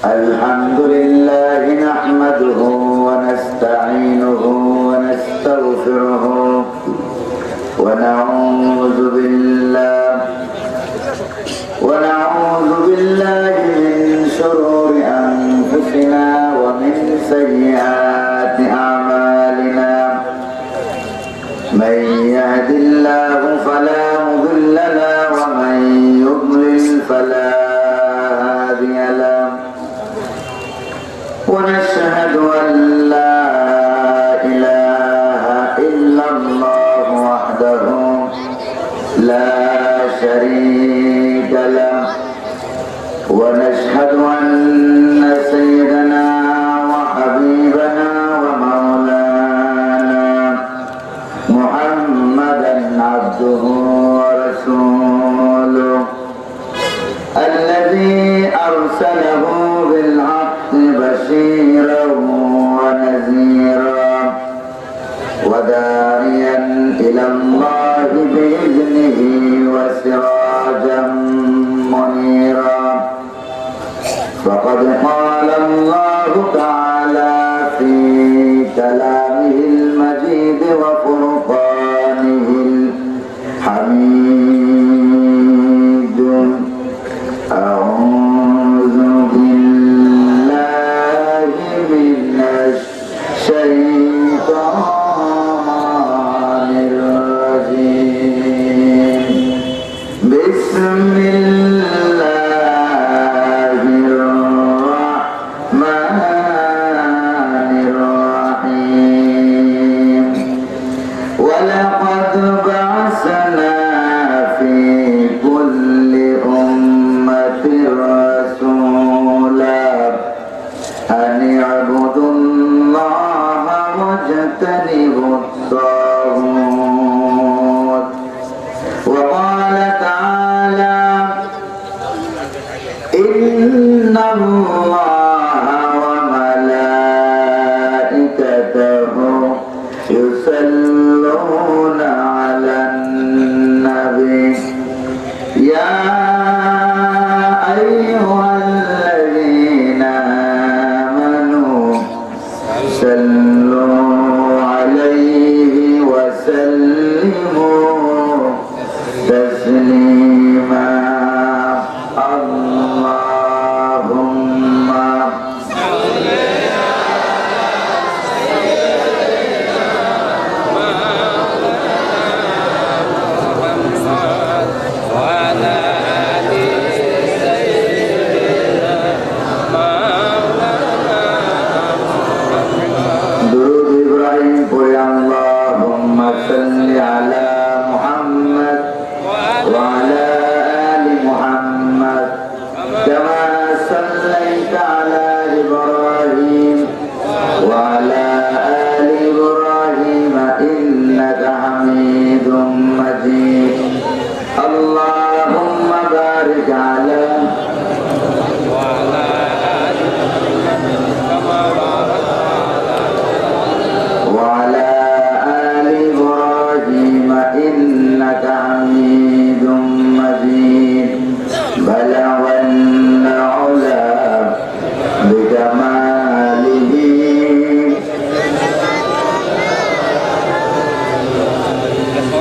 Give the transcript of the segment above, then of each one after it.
الحمد لله نحمده ونستعينه ونستغفره ونعوذ بالله من شرور أنفسنا ومن سيئات أعمالنا من يهد الله فلا مضل له ومن يضلل فلا هادي له ونشهد أن لا إله إلا الله وحده لا شريك له ونشهد أن سيدنا وحبيبنا ومولانا محمدا عبده ورسوله الذي أرسله بالحق بشيرا ونذيرا وداعيا إلى الله بإذنه وسراجا منيرا فقد قال الله تعالى في كلامه المجيد وفرقانه الحميد أعوذ بالله من الشيطان الرجيم بسم الله الرحمن الرحيم ولقد بعثنا في كل أمة رسولا أن اعبدوا الله واجتنبوا الطاغوت وقال تعالى إن الله وملائكته يصلون على النبي يا أيها الذين آمنوا صلوا عليه وسلموا تسليما اللهم درود إبراهيم قل اللهم صل على محمد وعلى آل محمد كما صليت على إبراهيم وعلى آل إبراهيم إنك حميد مجيد اللهم بارك على وعلى آل إبراهيم إنك حميد مجيد بلغ العلا بكماله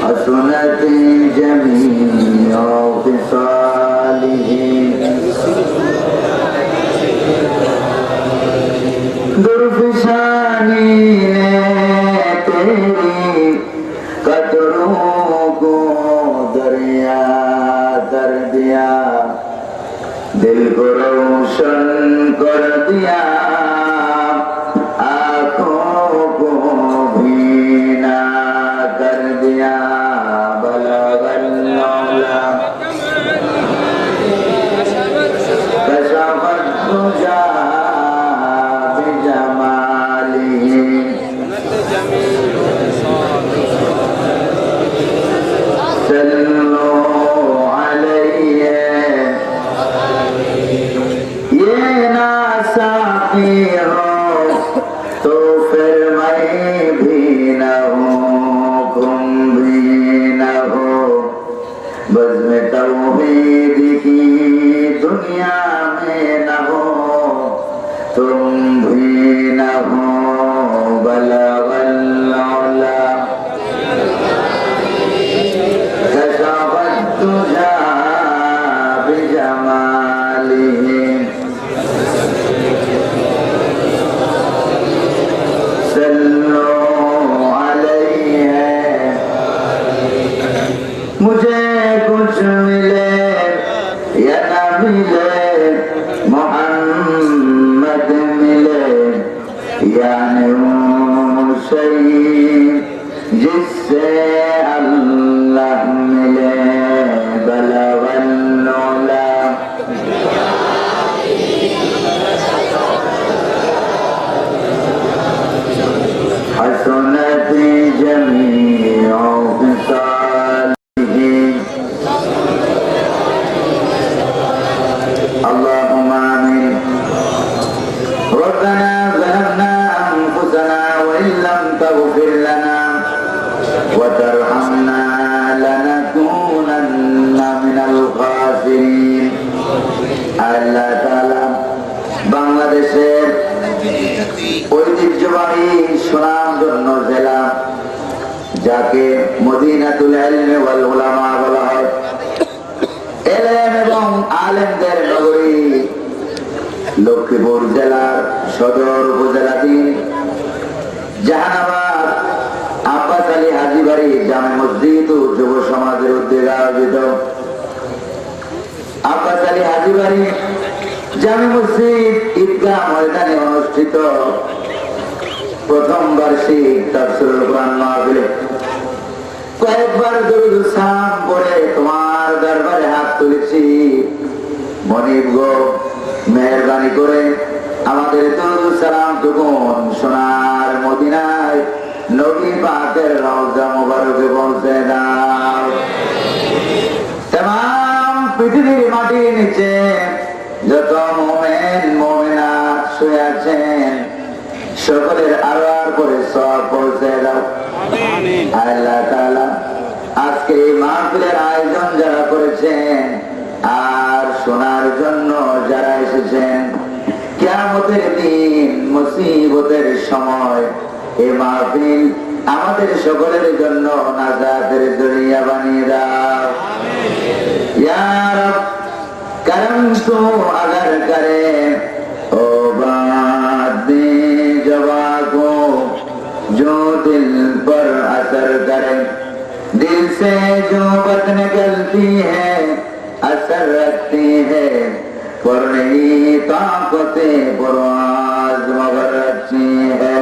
حسنت جميع خصاله درفشانی तेरी कदरों को दरिया कर दिया दिल को रोशन कर दिया आँखों को भीना कर दिया बलगल मौला कशफत तुझा ये ना साकी আল্লাহ তাআলা বাংলাদেশের ঐতিহ্যবাহী সুনামধন্য জেলা, যাকে মদিনাতুল ইলমি ওয়াল উলামা বলা হয়, এলেম এবং আলেমদের নগরী, লক্ষ্মীপুর জেলার সদর উপজেলাধীন জাহানাবাদ আব্বাস আলী হাজীবাড়ি জামে মসজিদ ও যুব সমাজের উদ্যোগে আয়োজিত আব্বাস আলী হাজীবাড়ি জামে মসজিদ ঈদগাহ ময়দানে অনুষ্ঠিত প্রথম বার্ষিক তাফসীরুল কুরআন মাহফিলে কয়েকবার দরুদ সালাম পড়ে তোমার দরবারে হাত তুলেছি। মনিব গো, মেহেরবানি করে আমাদের দরুদ সালাম টুকুন সোনার মদিনায় নবী পাকের রওজা মুবারকে পৌঁছে দাও। तमाम পৃথিবীর মাটির নিচে যত মুমিন মুমিনাত শুয়ে আছেন, সকলের আরোয়ার করে সওয়াব পৌঁছে দাও। আমিন। আল্লাহ তাআলা আজকে এই মাহফিলের আয়োজন যারা করেছেন আর শোনার জন্য যারা এসেছেন, কিয়ামতের দিন মুসিবতের সময় এই মাহফিল আমাদের সকলের জন্য নাজাতের জরিয়া বানিয়ে দাও। ইয়া রব, করম তো अगर करे ओ बात दे जवाब को जो दिल पर असर करे, दिल से जो बात निकलती है असर रखती है, पर नहीं ताकते परवाज मगर रखती है,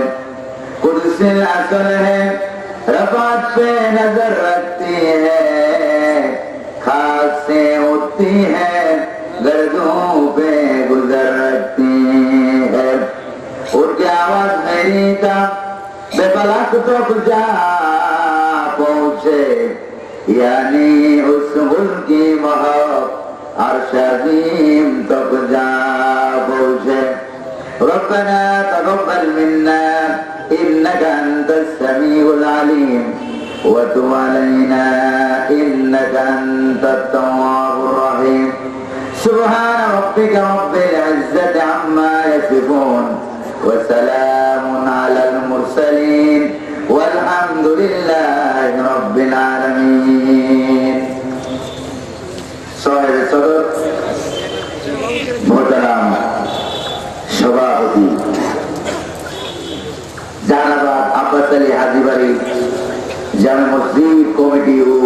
कुद्स असल है रफ़ात पे नजर रखती है, खाक से उठती है गर्दों पे गुजर रखती है, उनकी आवाज मेरी का बेपलक तक जा पहुंचे, यानी उस मुल्क की महक अर्श अज़ीम तक जा पहुंचे। रब्बना तक़ब्बल मिन्ना इन्नका अंतस समीउल अलीम व तुब अलैना इन्नका अंतत तव्वाबुर रहीम। सुब्हान रब्बिका रब्बिल इज्जति अम्मा यसिफून व सलामुन अलल मुरसलीन वल्हम्दुलिल्लाहि रब्बिल आलामीन। साहिब सदर मोहतरम सभापति জাহানাবাদ আব্বাস আলী হাজীবাড়ি জামে মসজিদ কমিটি ও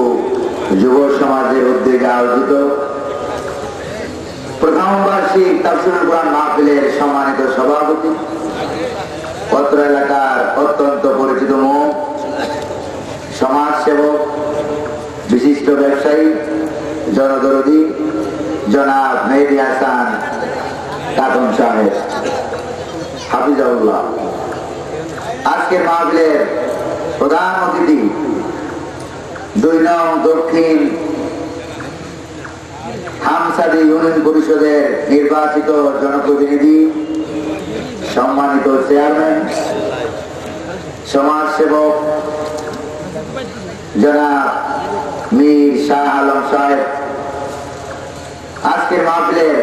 যুব সমাজের উদ্যোগে আয়োজিত প্রথম বার্ষিক তাফসীরুল কুরআন মাহফিলের সম্মানিত সভাপতি, অত্র এলাকার অত্যন্ত পরিচিত মুখ, সমাজসেবক, বিশিষ্ট ব্যবসায়ী, জনদরদী জনাব মেহেদী হাসান কাদম সাহেব হাফিজাহুল্লাহ। আজকের মাহফিলের প্রধান অতিথি ২ নং দক্ষিণ হামসাদি ইউনিয়ন পরিষদের নির্বাচিত জনপ্রতিনিধি, সম্মানিত চেয়ারম্যান, সমাজসেবক জনাব মীর শাহ আলম সাহেব। আজকের মাহফিলের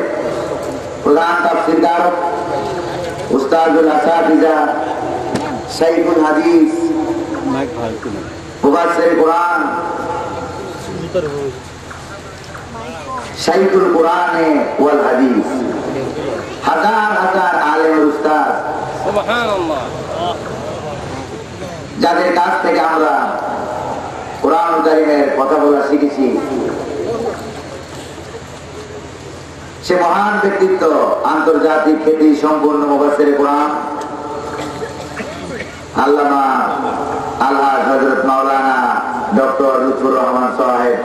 প্রধান তাফসীরকার উস্তাদুল আসাতিজা শাইখুল হাদিস মুফাসসির কুরআন শাইখুল কুরআনে ওয়াল হাদিস, হাজার হাজার আলেম উস্তাদ, সুবহানাল্লাহ, যাদের কাছ থেকে আমরা কুরআন কারীমের কথা বলা শিখেছি। সে মহান ব্যক্তিত্ব, আন্তর্জাতিক খ্যাতি সম্পন্ন মুফাসসির কুরআন আল্লামা আলহাজ হযরত মাওলানা ডক্টর লুৎফুর রহমান সাহেব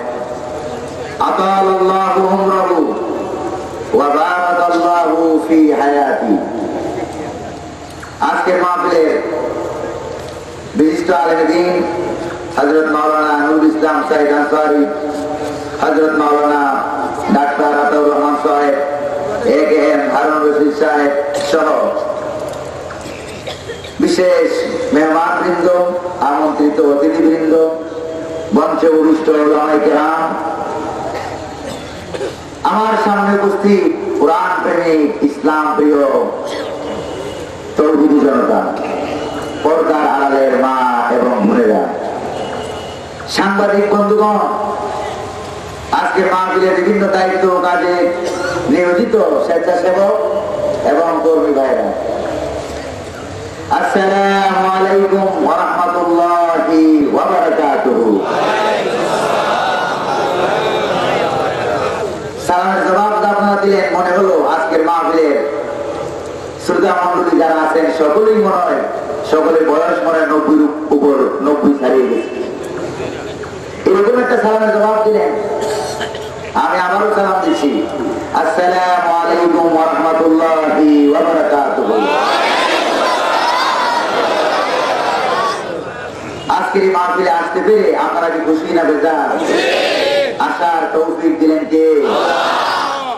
আতালাল্লাহু উমরাহু ওয়া বারাকাল্লাহু ফি হায়াতি। আজকের মাহফিলের বিশিষ্ট আলেম দ্বীন হযরত মাওলানা নুরুল ইসলাম সাইদ আনসারী, হযরত মাওলানা ডাক্তার আতাউর রহমান সাহেব, একেএম হারুন রশিদ সাহেব সহ বিশেষ মেহমানবৃন্দ, আমন্ত্রিত অতিথিবৃন্দ, মঞ্চে উপবিষ্ট উলামায়ে কেরাম, আমার সামনে উপস্থিত কোরআন প্রেমিক, ইসলাম প্রিয় তৌহিদি জনতা, পর্দার আড়ালের মা এবং বোনেরা, সাংবাদিক বন্ধুগণ, আজকের মাহফিলের বিভিন্ন দায়িত্ব কাজে নিয়োজিত স্বেচ্ছাসেবক এবং কর্মী ভাইরা, আসসালামু আলাইকুম ওয়া রাহমাতুল্লাহি ওয়া বারাকাতুহু। সালামের জবাব আপনারা দিলেন, মনে হলো আজকের মাহফিলের শ্রোতা মণ্ডলী যারা আছেন সকলেই মনে হয়, সকলের বয়স মনে হয় 90 উপর, 90 ছাড়িয়ে গেছে। এরকম একটা সালামের জবাব দিলেন। আমি আবারও সালাম দিচ্ছি, আসসালামু আলাইকুম ওয়া রাহমাতুল্লাহি ওয়া বারাকাতুহু। আজকের এই মাহফিলে আসতে পেরে আপনারা কি খুশি না বেজার? আসার তৌফিক দিলেন কে?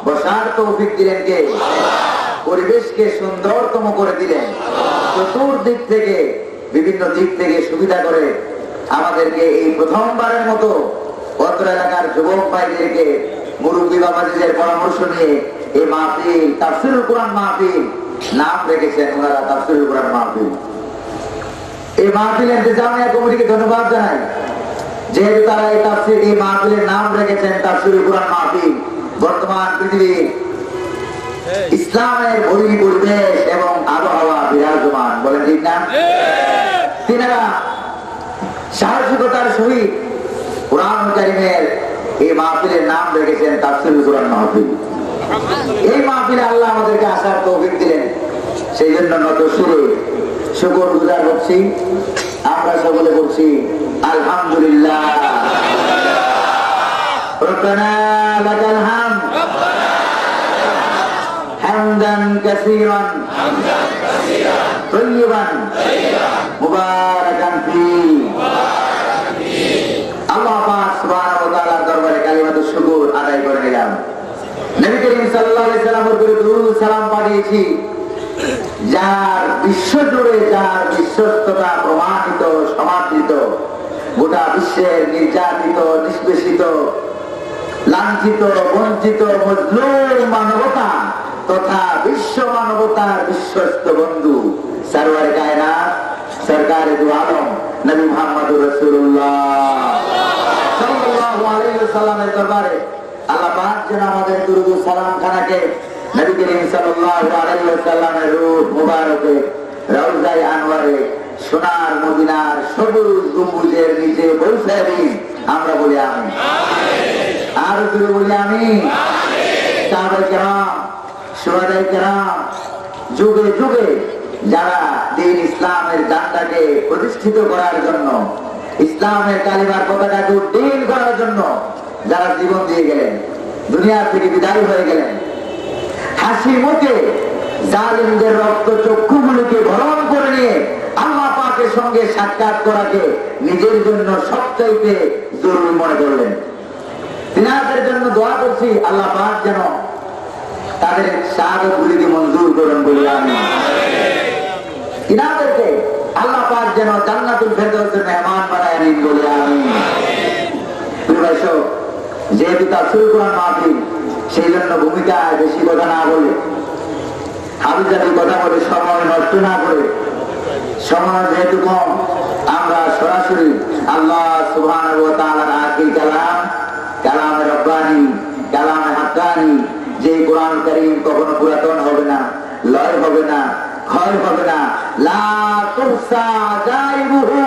বসার তৌফিক দিলেন কে? পরিবেশকে সুন্দরতম করে দিলেন। চতুর্দিক থেকে, বিভিন্ন দিক থেকে সুবিধা করে আমাদেরকে এই প্রথমবারের মতো অত্র এলাকার যুবক ভাইদেরকে মুরব্বী বাবাজিদের পরামর্শ নিয়ে এই মাহফিল, তাফসীরুল কোরআন মাহফিল নাম রেখেছেন ওনারা, তাফসীরুল কোরআন মাহফিল। এই মাহফিলের ইন্তেজামিয়া কমিটিকে ধন্যবাদ জানাই, যেহেতু তারা এই তাফসীর, এই মাহফিলের নাম রেখেছেন তাফসীরুল কোরআন মাহফিল। বর্তমান পৃথিবীর ইসলামের বৈরী পরিবেশ এবং আবহাওয়া বিরাজমান, বলেন ঠিক না? তিনারা সাহসিকতার সহিত কোরআন কারীমের এই মাহফিলের নাম রেখেছেন তাফসীরুল কোরআন মাহফিল। এই মাহফিলে আল্লাহ আমাদেরকে আসার তৌফিক দিলেন, সেই জন্য নত সুরে শুকর গুজার করছি। আমরা সকলে বলছি আলহামদুলিল্লাহ, রব্বানা লাকাল হামদ হামদান কাসীরান তাইয়িবান মুবারাকান ফীহি। আল্লাহ পাক সুবহানাহু ওয়া তাআলার দরবারে কালিমাতুশ শুকর আদায় করে নিলাম। নবী করিম সাল্লাল্লাহু আলাইহি সাল্লামের উপরে দরুদ সালাম পাঠিয়েছি, যার বিশ্ব জুড়ে, যার বিশ্বস্ততা প্রমাণিত, সমাদৃত, গোটা বিশ্বের নির্যাতিত, নিষ্পেষিত, লাঞ্ছিত, বঞ্চিত, মজলুম মানবতা তথা বিশ্ব মানবতার বিশ্বস্ত বন্ধু সরওয়ারে কায়নাত সরকারে দু আলম নবী মুহাম্মদুর রাসূলুল্লাহ সাল্লাল্লাহু আলাইহি ওয়াসাল্লামের দরবারে আল্লাহ পাক যেন আমাদের দুরূদ ও সালাম খানাকে নবী করিম সাল্লাল্লাহু আলাইহি ওয়াসাল্লামের রূহ মুবারকে রওজায়ে আনওয়ারে সোনার মদিনার সবুজ গম্বুজের নিচে পৌঁছায় দিন। আমরা বলি আমিন, আর জোরে বলি আমিন। সাহাবায়ে কেরাম, শুহাদায়ে কেরাম, যুগে যুগে যারা দ্বীন ইসলামের জান্ডাকে প্রতিষ্ঠিত করার জন্য, ইসলামের কালিমার পতাকাকে উড্ডীন করার জন্য যারা জীবন দিয়ে গেলেন, দুনিয়া থেকে বিদায় হয়ে গেলেন, হাসি মুখে জালিমদের রক্ত চক্ষুগুলিকে ভরণ করে নিয়ে আল্লাহ পাকের সঙ্গে সাক্ষাৎ করাকে নিজের জন্য সবচাইতে জরুরি মনে করলেন। তিনাদের জন্য দোয়া করছি, আল্লাহ পাক যেন তাদের শাহাদাত গুলিকে মঞ্জুর করেন বলি আমি। তিনাদেরকে আল্লাহ পাক যেন জান্নাতুল ফেরদাউসের মেহমান বানায় নিন বলি আমি। প্রিয় দর্শক, যেহেতু তাফসীরুল কোরআন মাহফিল, সেই জন্য ভূমিকায় বেশি কথা না বলে, হাবিজাবি কথা বলে সময় নষ্ট না করে, সময় যেহেতু কম, আমরা সরাসরি আল্লাহ সুবহানাহু ওয়া তাআলার আখির কালাম, কালামে রব্বানি, কালামে হাক্কানি, যে কোরআন কারীম কখনো পুরাতন হবে না, লয় হবে না, ক্ষয় হবে না, লা তুহসা জাইবুহু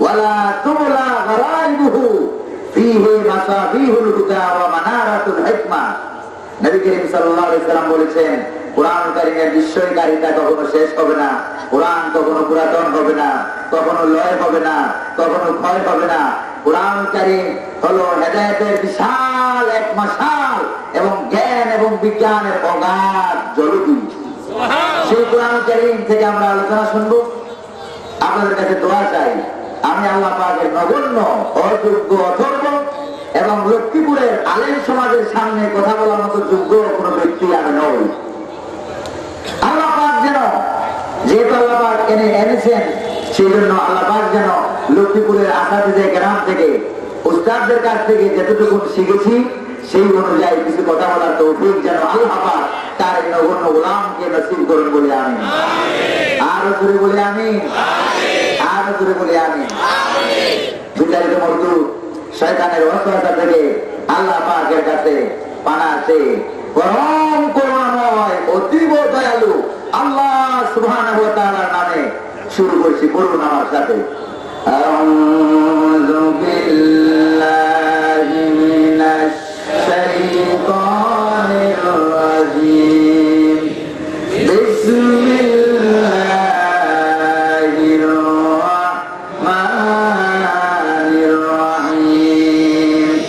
ওয়ালা তুবলা গারাইবুহু ফীহি মাসাবিহুল হুদা ওয়া মানারাতুল হিকমা। নবী করিম সাল্লাল্লাহু আলাইহি সাল্লাম বলেছেন, কোরআন কারীমের বিস্ময়কারিতা কখনো শেষ হবে না, কোরআন কখনো পুরাতন হবে না, কখনো লয় হবে না, কখনো ক্ষয় হবে না। কোরআন কারীম হলো হেদায়েতের বিশাল এক মশাল এবং জ্ঞান এবং বিজ্ঞানের অগাধ জলদি। সেই কোরআন কারীম থেকে আমরা আলোচনা শুনবো। আপনাদের কাছে দোয়া চাই, আমি আল্লাহ পাকের নগণ্য, অযোগ্য, অথর্ব এবং লক্ষ্মীপুরের আলেম সমাজের সামনে কথা বলার মতো যোগ্য কোনো ব্যক্তি আমি নই। আল্লাহ পাক যেন, যেহেতু আল্লাহ পাক এনেছেন, সেই জন্য আল্লাহ পাক যেন লক্ষ্মীপুরের আসাদিজে গ্রাম থেকে, উস্তাদদের কাছ থেকে যেটুকু শিখেছি সেই অনুযায়ী কিছু কথা বলার তৌফিক যেন আল্লাহ পাক তার নগণ্য গোলামকে নসিব করুন বলে আমি আরো জোরে বলে আমি আরো জোরে বলে আমি বিতাড়িত মরদুদ শয়তানের ওয়াসওয়াসা থেকে আল্লাহ পাকের কাছে পানা আছে পরম করুণাময় অতীব দয়ালু আল্লাহ সুবহানাহু ওয়া তাআলার নামে শুরু করছি। বলুন আমার সাথে আউযু বিল্লাহি মিনাশ শাইতানির রাজীম বিসমিল্লাহির রাহমানির রাহিম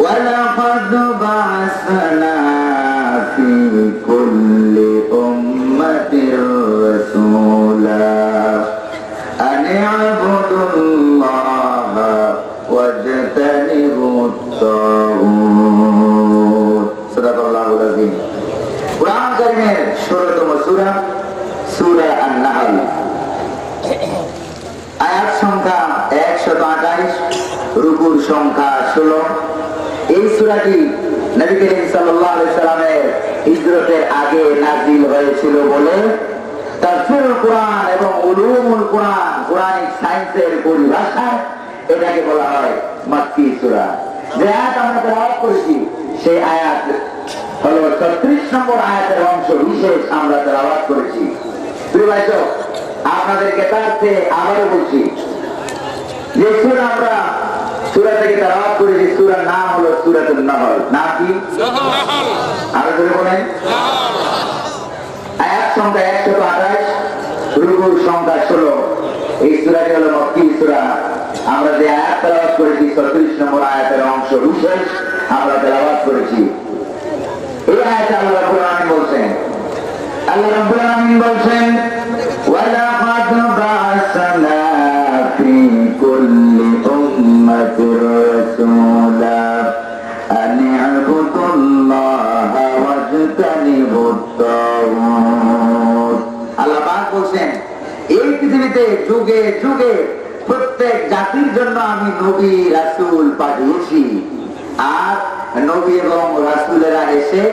ওয়া লাকাদ বা'আসনা ফি কুল্লি উম্মাতির রাসূলা আন ই'বুদুল্লাহা ওয়াজতানিবুত তাগুত। সাদাকাল্লাহুল আযীম। কুরআন কারীমের ১৬তম সূরা সূরা আন-নাহল, আয়াত সংখ্যা ১২৮, রুকুর সংখ্যা ১৬। এই সূরাটি নবী করিম সাল্লাল্লাহু আলাইহি সাল্লামের হিজরতের আগে নাযিল হয়েছিল বলে তাফসীরুল কুরআন এবং উলুমুল কুরআন, কুরআনিক সায়েন্সের পরিভাষায় এটাকে বলা হয় মাক্কি সূরা। যে আয়াত আমরা তেলাওয়াত করেছি সেই আয়াত হলো ৩৬ নম্বর আয়াতের অংশ বিশেষ আমরা তেলাওয়াত করেছি। প্রিয় ভাই, আপনাদেরকে তার চেয়ে আবারও বলছি যে সূরা আমরা সূরা থেকে তেলাওয়াত করেছি, সূরার নাম হলো সূরাতুন নাহল। নাম কি? আরো জোরে বলেন। আয়াত সংখ্যা ১২৮, রুকুর সংখ্যা ১৬। এই সূরাটি হলো মাক্কি সূরা। আমরা যে আয়াত তেলাওয়াত করেছি ৩৬ নম্বর আয়াতের অংশ বিশেষ আমরা তেলাওয়াত করেছি। এই আয়াতে আল্লাহ রাব্বুল আলামিন বলছেন, আল্লাহ রাব্বুল আলামিন বলছেন ওয়া লাকাদ বা'আসনা ফি কুল্লি উম্মাতির রাসূলা আন ই'বুদুল্লাহা ওয়াজতানিবুত তাগুত। আল্লাহ পাক বলছেন এই পৃথিবীতে যুগে যুগে প্রত্যেক জাতির জন্য আমি নবী রাসূল পাঠিয়েছি। আর নবী এবং রাসূলেরা এসে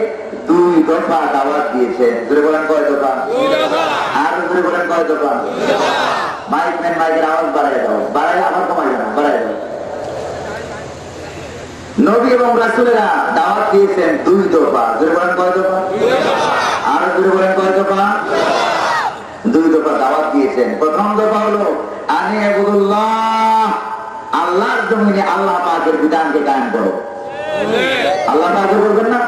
২ দফা দাওয়াত দিয়েছেন। জোরে বলেন কয় দফা? আর জোরে বলেন কয় দফা? মাইকম্যান মাইকের আওয়াজ বাড়াই দাও, বাড়াই আবার কমাই না, বাড়াই দাও। নবী এবং রাসূলেরা দাওয়াত দিয়েছেন ২ দফা। জোরে বলেন কয় দফা? আর জোরে বলেন কয় দফা? ২ দফা দাওয়াত দিয়েছেন। প্রথম দফা হলো আনি ইবুদুল্লাহ, আল্লাহর জমিনে আল্লাহ পাকের বিধানকে কায়েম করো। আল্লাহ পাকের বলবেন না?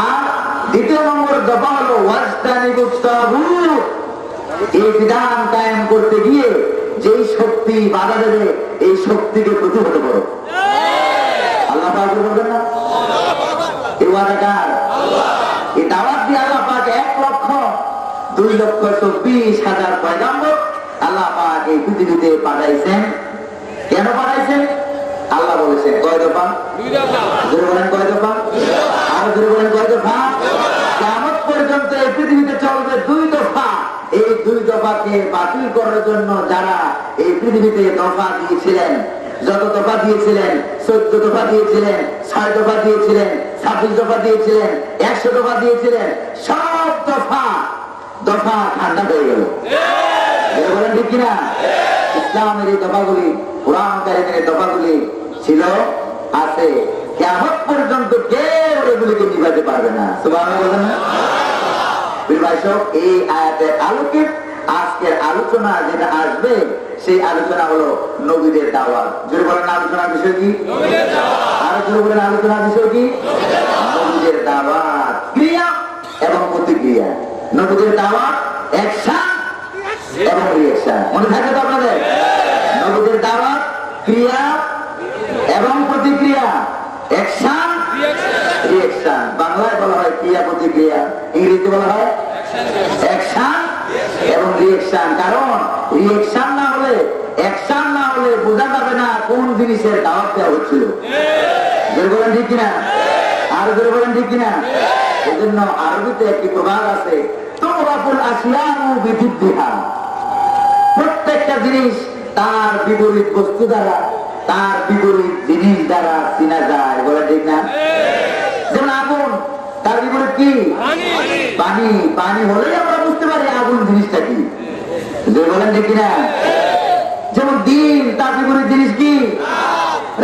আর দ্বিতীয় নম্বর দফা হলো ওয়াজতানিবুত তাগুত, এই বিধান কায়েম করতে গিয়ে যেই শক্তি বাধা দেবে এই শক্তিকে প্রতিহত করো। আল্লাহ পাকের বলবেন না? এই ওয়াদাকার এই দাওয়াত দিয়ে আল্লাহ পাক ১,২,২৪,০০০ পয়গাম্বর আল্লাহ পাক এই পৃথিবীতে পাঠাইছেন। কেন পাঠাইছেন? আল্লাহ বলেছেন কয় দফা? ২ দফা। জোরে বলেন কয় দফা? আরো জোরে বলেন কয় দফা? কিয়ামত পর্যন্ত এই পৃথিবীতে চলবে ২ দফা। এই ২ দফাকে বাতিল করার জন্য যারা এই পৃথিবীতে দফা দিয়েছিলেন, যত দফা দিয়েছিলেন, ১৪ দফা দিয়েছিলেন, ৬ দফা দিয়েছিলেন, ২৬ দফা দিয়েছিলেন, ১০০ দফা দিয়েছিলেন, সব দফা ঠান্ডা হয়ে গেল। বলেন ঠিক কিনা? ইসলামের এই দফাগুলি, কুরআন কারীমের দফাগুলি ছিল, আছে, কিয়ামত পর্যন্ত কেউ এগুলিকে নিভাতে পারবে না। সুবহানাল্লাহ বলেন না? এই আয়াতের আলোকে আজকের আলোচনা যেটা আসবে সেই আলোচনা হলো নবীদের দাওয়াত। জোরে বলেন আলোচনার বিষয় কি? আরো জোরে বলেন আলোচনার বিষয় কি? নবীদের দাওয়াত, ক্রিয়া এবং প্রতিক্রিয়া। নবীদের দাওয়াত অ্যাকশন এবং রিঅ্যাকশন। মনে থাকে তো আপনাদের? নবীদের দাওয়াত, ক্রিয়া এবং প্রতিক্রিয়া, অ্যাকশন রিঅ্যাকশন। বাংলায় বলা হয় ক্রিয়া প্রতিক্রিয়া, ইংরেজিতে বলা হয় অ্যাকশন এবং রিঅ্যাকশন। কারণ রিঅ্যাকশন না হলে, অ্যাকশন না হলে বোঝা যাবে না কোন জিনিসের দাওয়াত দেওয়া হচ্ছিল। জোরে বলেন ঠিক কিনা? আর জোরে বলেন ঠিক কিনা? এই জন্য আরবিতে একটি প্রবাদ আছে, তুরাফুল আসিয়াউ বিদিদ্দিহা। প্রত্যেকটা জিনিস তার বিপরীত বস্তু দ্বারা তার বিপরীত জিনিস দ্বারা চিনা যায়, বলে ঠিক না? যেমন আগুন, তার বিপরীত কি? পানি। পানি হলেই আমরা বুঝতে পারি আগুন জিনিসটা কি, বলেন ঠিক না? যেমন দিন, তার বিপরীত জিনিস কি?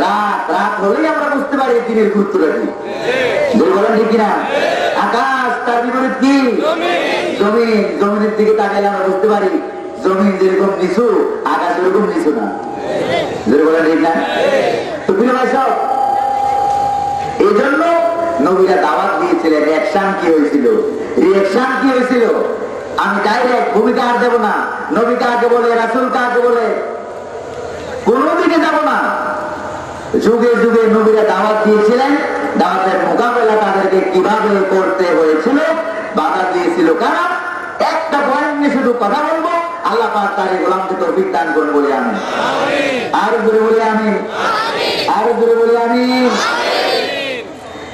রাত। রাত হলেই আমরা বুঝতে পারি দিনের গুরুত্বটা কি, বলেন ঠিক না? আকাশ, তার বিপরীত কি? জমিন। জমিনের দিকে তাকাইলে আমরা বুঝতে পারি জমিন যেরকম নিচু, আকাশ এরকম নিচু না, বলেন ঠিক না? তো প্রিয় ভাই সব, এই জন্য নবীরা দাওয়াত দিয়েছিলেন। অ্যাকশন কি হয়েছিল, রিঅ্যাকশন কি হয়েছিল? আমি ডাইরেক্ট ভূমিকা আর দেব না, নবী কাকে বলে, রাসূল কাকে বলে, কোন দিকে যাব না। যুগে যুগে নবীরা দাওয়াত দিয়েছিলেন, দাওয়াতের মোকাবেলা তাদেরকে কিভাবে করতে হয়েছিল, বাধা দিয়েছিল কারা। একটা পয়েন্ট নিয়ে শুধু কথা বলবো, আল্লাহ পাক তার গোলামকে তৌফিক দান করুন বলে আমিন। আর জোরে বলে আমিন, আর জোরে বলে আমিন।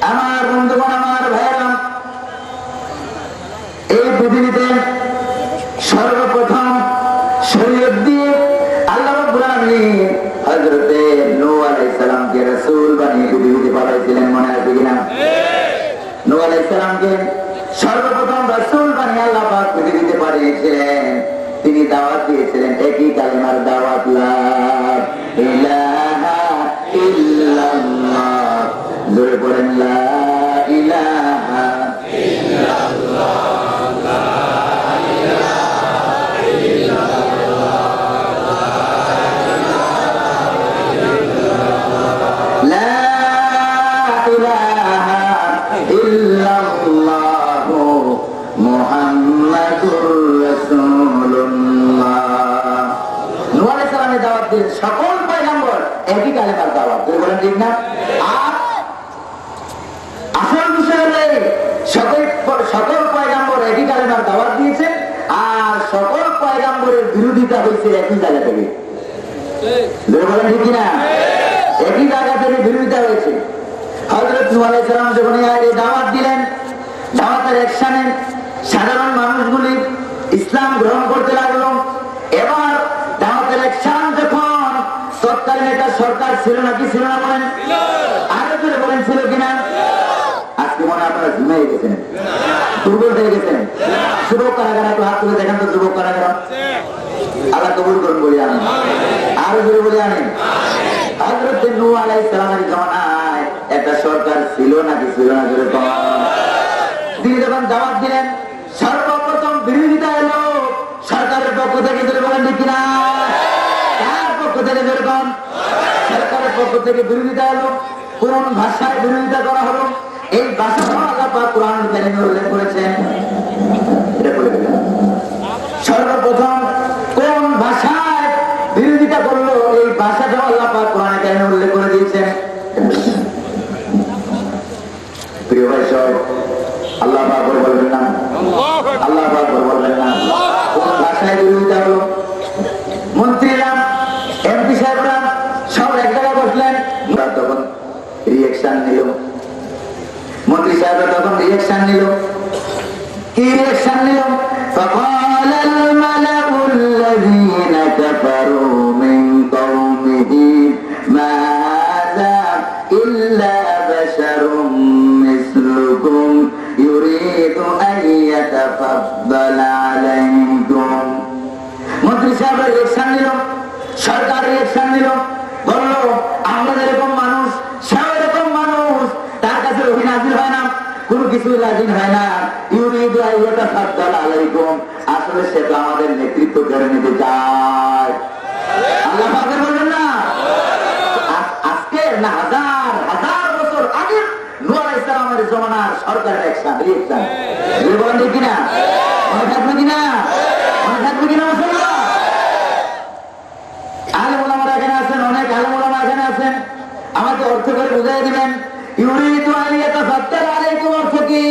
আমার বন্ধুগণ, আমার ভাইয়েরা, এই পৃথিবীতে সর্বপ্রথম শরীয়ত দিয়ে আল্লাহ রাব্বুল আলামিন হযরতে নূহ আলাইহিস সালামকে রাসূল বানিয়ে পৃথিবীতে পাঠাইছিলেন, মনে আছে কিনা? নূহ আলাইহিস সালামকে সর্বপ্রথম রাসূল বানিয়ে আল্লাহ পাক পৃথিবীতে পাঠিয়েছিলেন। তিনি দাওয়াত দিয়েছিলেন একই কালিমার দাওয়াত, লা ইলাহা ইল্লাল্লাহ। জোরে পড়েন, লা ইলাহা ইল্লাল্লাহ, লা ইলাহা ইল্লাল্লাহ, লা ইলাহা ইল্লাল্লাহ মুহাম্মাদুর রাসূলুল্লাহ। নূহ আলাইহিস সালামের দাওয়াত দিয়ে সকল পয়গম্বর একই কালিমার দাওয়াত, বলেন ঠিক না? আর আসল বিষয় হলো সকল পয়গম্বর একই কালিমার দাওয়াত দিয়েছেন, আর সকল পয়গম্বরের বিরোধিতা হয়েছে একই জায়গা থেকে, বলেন ঠিক কিনা? একই জায়গা থেকে বিরোধিতা হয়েছে। হযরত নূহ আলাইহিস সালাম যখন এই দাওয়াত দিলেন, দাওয়াতের অ্যাকশনে সাধারণ মানুষগুলি ইসলাম গ্রহণ করতে লাগলো। এবার দাওয়াতের অ্যাকশন যখন সরকারি নেতা, সরকার ছিল নাকি ছিল না বলেন? আরো জোরে বলেন, ছিল কিনা? আজকে মনে হয় আপনারা ঘুমিয়ে গেছেন, দুর্বল হয়ে গেছেন। যুবক কারাগার একটু হাত তুলে দেখেন তো, যুবক কারাগার। আল্লাহ কবুল করুন বলি আমি, আরো জোরে বলি আমি। হযরত নূহ আলাইহিস সালামের জামানায় একটা সরকার ছিল নাকি ছিল না? জোরে বলেন। তিনি যখন দাওয়াত দিলেন, সর্বপ্রথম বিরোধিতা এলো সরকারের পক্ষ থেকে, জোরে বলেন ঠিক কিনা? কার পক্ষ থেকে? জোরে বলেন। সরকারের পক্ষ থেকে বিরোধিতা এলো। কোন ভাষায় বিরোধিতা করা হলো? এই ভাষা আল্লাহ পাক কোরআনুল কারীমে উল্লেখ করেছেন। এটা বলে দিলাম, সর্বপ্রথম কোন ভাষায় বিরোধিতা করলো, এই ভাষাটা আল্লাহ পাক কোরআনুল কারীমে উল্লেখ করে দিয়েছেন। প্রিয় ভাই সব, আল্লাহ পাক বলবেন না, আল্লাহ পাক বলবেন না। কোন ভাষায় বিরোধিতা হলো? মন্ত্রীরা, এমপি সাহেবরা সব এক জায়গায় বসলেন, তখন রিঅ্যাকশন নিল। মন্ত্রী সাহেবরা তখন রিঅ্যাকশন নিল। কি রিঅ্যাকশন নিল? فقال الملأ الذين كفروا من قومه ما هذا إلا بشر مثلكم يريد أن يتفضل عليكم। মন্ত্রী সাহেবরা রিঅ্যাকশন নিল, সরকার রিঅ্যাকশন নিল, বলল আমরা যেরকম মানুষ সেও এরকম মানুষ, তার কাছে ওহী নাযিল হয় না, কোনো কিছু নাযিল হয় না। ইউরিদু আন ইয়াতাফাদ্দাল আলাইকুম, আসলে সে তো আমাদের নেতৃত্ব কেড়ে নিতে চায়। আল্লাহ পাক বললেন না, আজকে না হাজার হাজার বছর আগে নূহ আলাইহিস সালামের জমানার সরকারের অ্যাকশন, রিঅ্যাকশন, বলেন ঠিক কিনা? মনে থাকবে কিনা? মনে থাকবে কিনা? আলেম ওলামারা এখানে আছেন, অনেক আলেম ওলামা এখানে আছেন, আমাকে অর্থ করে বুঝাই দিবেন। ইউরিদু আন ইয়াতাফাদ্দাল আলাইকুম অর্থ কি?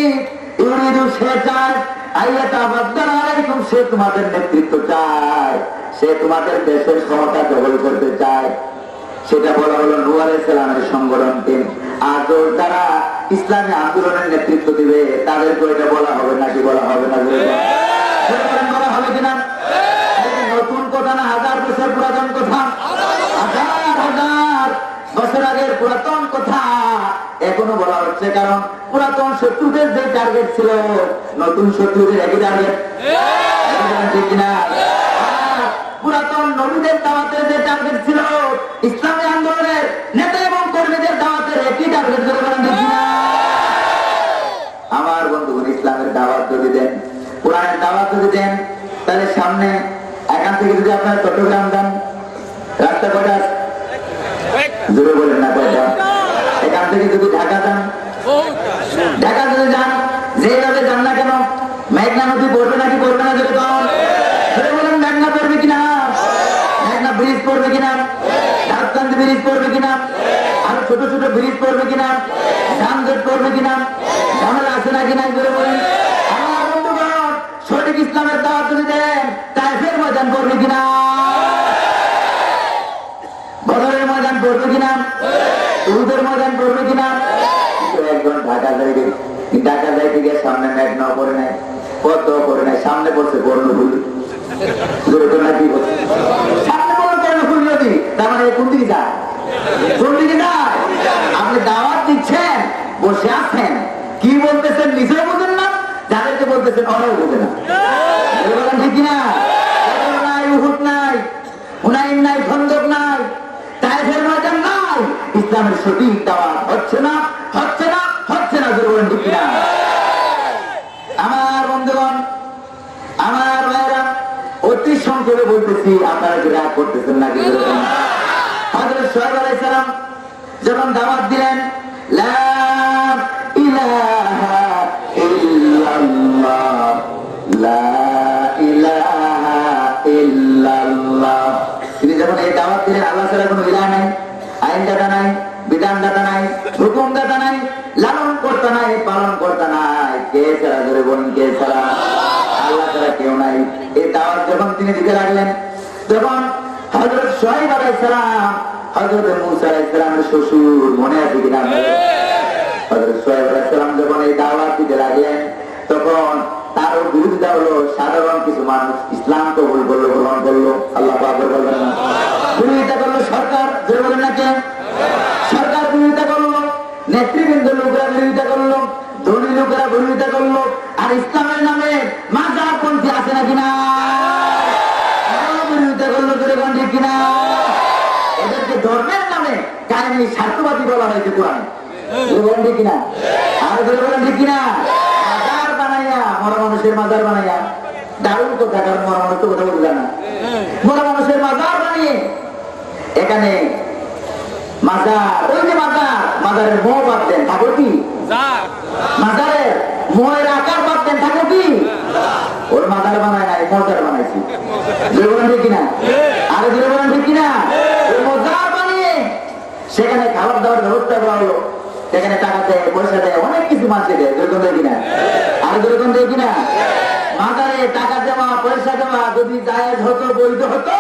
ইউরিদু, সে চায়, আন ইয়াতাফাদ্দাল আলাইকুম, সে তোমাদের নেতৃত্ব চায়, সে তোমাদের দেশের ক্ষমতা দখল করতে চায়। সেটা বলা হলো নূহ আলাইহিস সালামের সংগঠনকে। আর যারা ইসলামী আন্দোলনের নেতৃত্ব দিবে তাদেরকে এটা বলা হবে নাকি বলা হবে না? বলা হবে কিনা? নতুন কথা না, হাজার বছর পুরাতন কথা। হাজার হাজার বছর আগের পুরাতন কথা এখনো বলা হচ্ছে, কারণ পুরাতন শত্রুদের যে টার্গেট ছিল নতুন শত্রুদের একই টার্গেট, ঠিক না? পুরাতন নবীদের দাওয়াতের যে টার্গেট ছিল ইসলামী আন্দোলনের নেতা এবং কর্মীদের দাওয়াতের একই টার্গেট করে বলেন, ঠিক না? আমার বন্ধুগণ, ইসলামের দাওয়াত যদি দেন, কোরআনের দাওয়াত যদি দেন, তাহলে সামনে এখান থেকে যদি আপনার চট্টগ্রাম যান, রাস্তা কয়টা? জোরে বলেন না, কয়টা? এখান থেকে যদি ঢাকা যান, ঢাকা যদি যান, যেভাবে যান না কেন, মেঘনা নদী পড়বে নাকি পড়বে না? জোরে বলেন, মেঘনা পড়বে কিনা? মেঘনা ব্রিজ পড়বে কিনা? ঝাড়খন্ড ব্রিজ পড়বে কিনা? আর ছোট ছোট ব্রিজ পড়বে কিনা? জামগেট পড়বে কিনা? ঝামেলা আছে নাকি নাই? জোরে বলেন। আমার বন্ধুগণ, সঠিক ইসলামের দাওয়াত যদি দেন, তাইফের ময়দান পড়বে কিনা? বদরের ময়দান পড়বে কিনা? উহুদের ময়দান পড়বে কিনা? একজন ঢাকা যাইবে, ঢাকা যাইতে গিয়ে সামনে মেঘনাও পড়ে নাই, পদ্মাও পড়ে নাই, সামনে পড়ছে কর্ণফুল। সামনে পড়লো কর্ণফুল নদী, তার মানে কোন দিকে যায়? কোন দিকে যায়? আপনি দাওয়াত দিচ্ছেন, বসে আছেন, কি বলতেছেন নিজেও বোঝেন না, যাদেরকে বলতেছেন ওরাও বোঝে না, ঠিক কিনা? নাই, উহুদ নাই, হুনাইন নাই, খন্দক নাই, তাইফের ময়দান নাই, ইসলামের সঠিক দাওয়াত হচ্ছে না, হচ্ছে না, হচ্ছে না, ঠিক কিনা? আমার বন্ধুগণ, আমার ভাইরা, অতি সংক্ষেপে বলতেছি, আপনারা কি রাগ করতেছেন নাকি? হযরত শুআয়ব আলাইহিস সালাম যখন দাওয়াত দিলেন, লা ইলাহা ইল্লাল্লাহ, লা ইলাহা ইল্লাল্লাহ, তিনি যখন এই দাওয়াত দিলেন, আল্লাহ ছাড়া কোনো ইলাহ নাই, আইনদাতা নাই, বিধানদাতা নাই, হুকুমদাতা নাই, লালন কর্তা নাই, পালন কর্তা নাই, কে ছাড়া? ধরে বলুন, কে ছাড়া? আল্লাহ ছাড়া কেউ নাই। এই দাওয়াত যখন তিনি দিতে লাগলেন, তখন হযরত শুআয়ব আলাইহিস সালাম, হযরত মূসা আলাইহিস সালামের শ্বশুর, মনে আছে কিনা? হযরত শুআয়ব আলাইহিস সালাম যখন এই দাওয়াত দিতে লাগলেন, তখন তারও বিরোধিতা হলো। সাধারণ কিছু মানুষ ইসলাম কবুল করলো, গ্রহণ করলো, আল্লাহ পাক বলবেন না, বিরোধিতা করলো সরকার, যে বলেন না কে? সরকার বিরোধিতা করলো, নেতৃবৃন্দ লোকেরা বিরোধিতা করলো, ধনী লোকেরা বিরোধিতা করলো, আর ইসলামের নামে মাজারপন্থী আছে নাকি না? বিরোধিতা করলো, ঠিক কিনা? এদেরকে ধর্মের নামে কাহিনী স্বার্থবাদী বলা হয়েছে কোরআনে, ঠিক কিনা? আর বলেন, ঠিক কিনা? মাজার বানাইয়া, মরা মানুষের মাজার বানাইয়া, দারুণ কথা, কারণ মরা মানুষ তো কথা বলতে জানা, মরা মানুষের মাজার বানিয়ে এখানে মাজার, ওই যে মাজার, মাজারের মোহ বাদ দেন, থাকো কি? মাজারের মোহের আকার বাদ দেন, থাকো কি? ওর মাজার বানায় নাই, মজার বানাইছি, বলেন ঠিক কিনা? আরে ধরে বলেন, ঠিক কিনা? ওই মজার বানিয়ে সেখানে খাবার দাবার ব্যবস্থা করা হলো, সেখানে টাকা দেয়, পয়সা দেয়, অনেক কিছু মানুষ দেয়, যেরকম দেয় কিনা? আরে যেরকম দেয় কিনা? মাজারে টাকা দেওয়া, পয়সা দেওয়া যদি জায়েজ হতো, বৈধ হতো,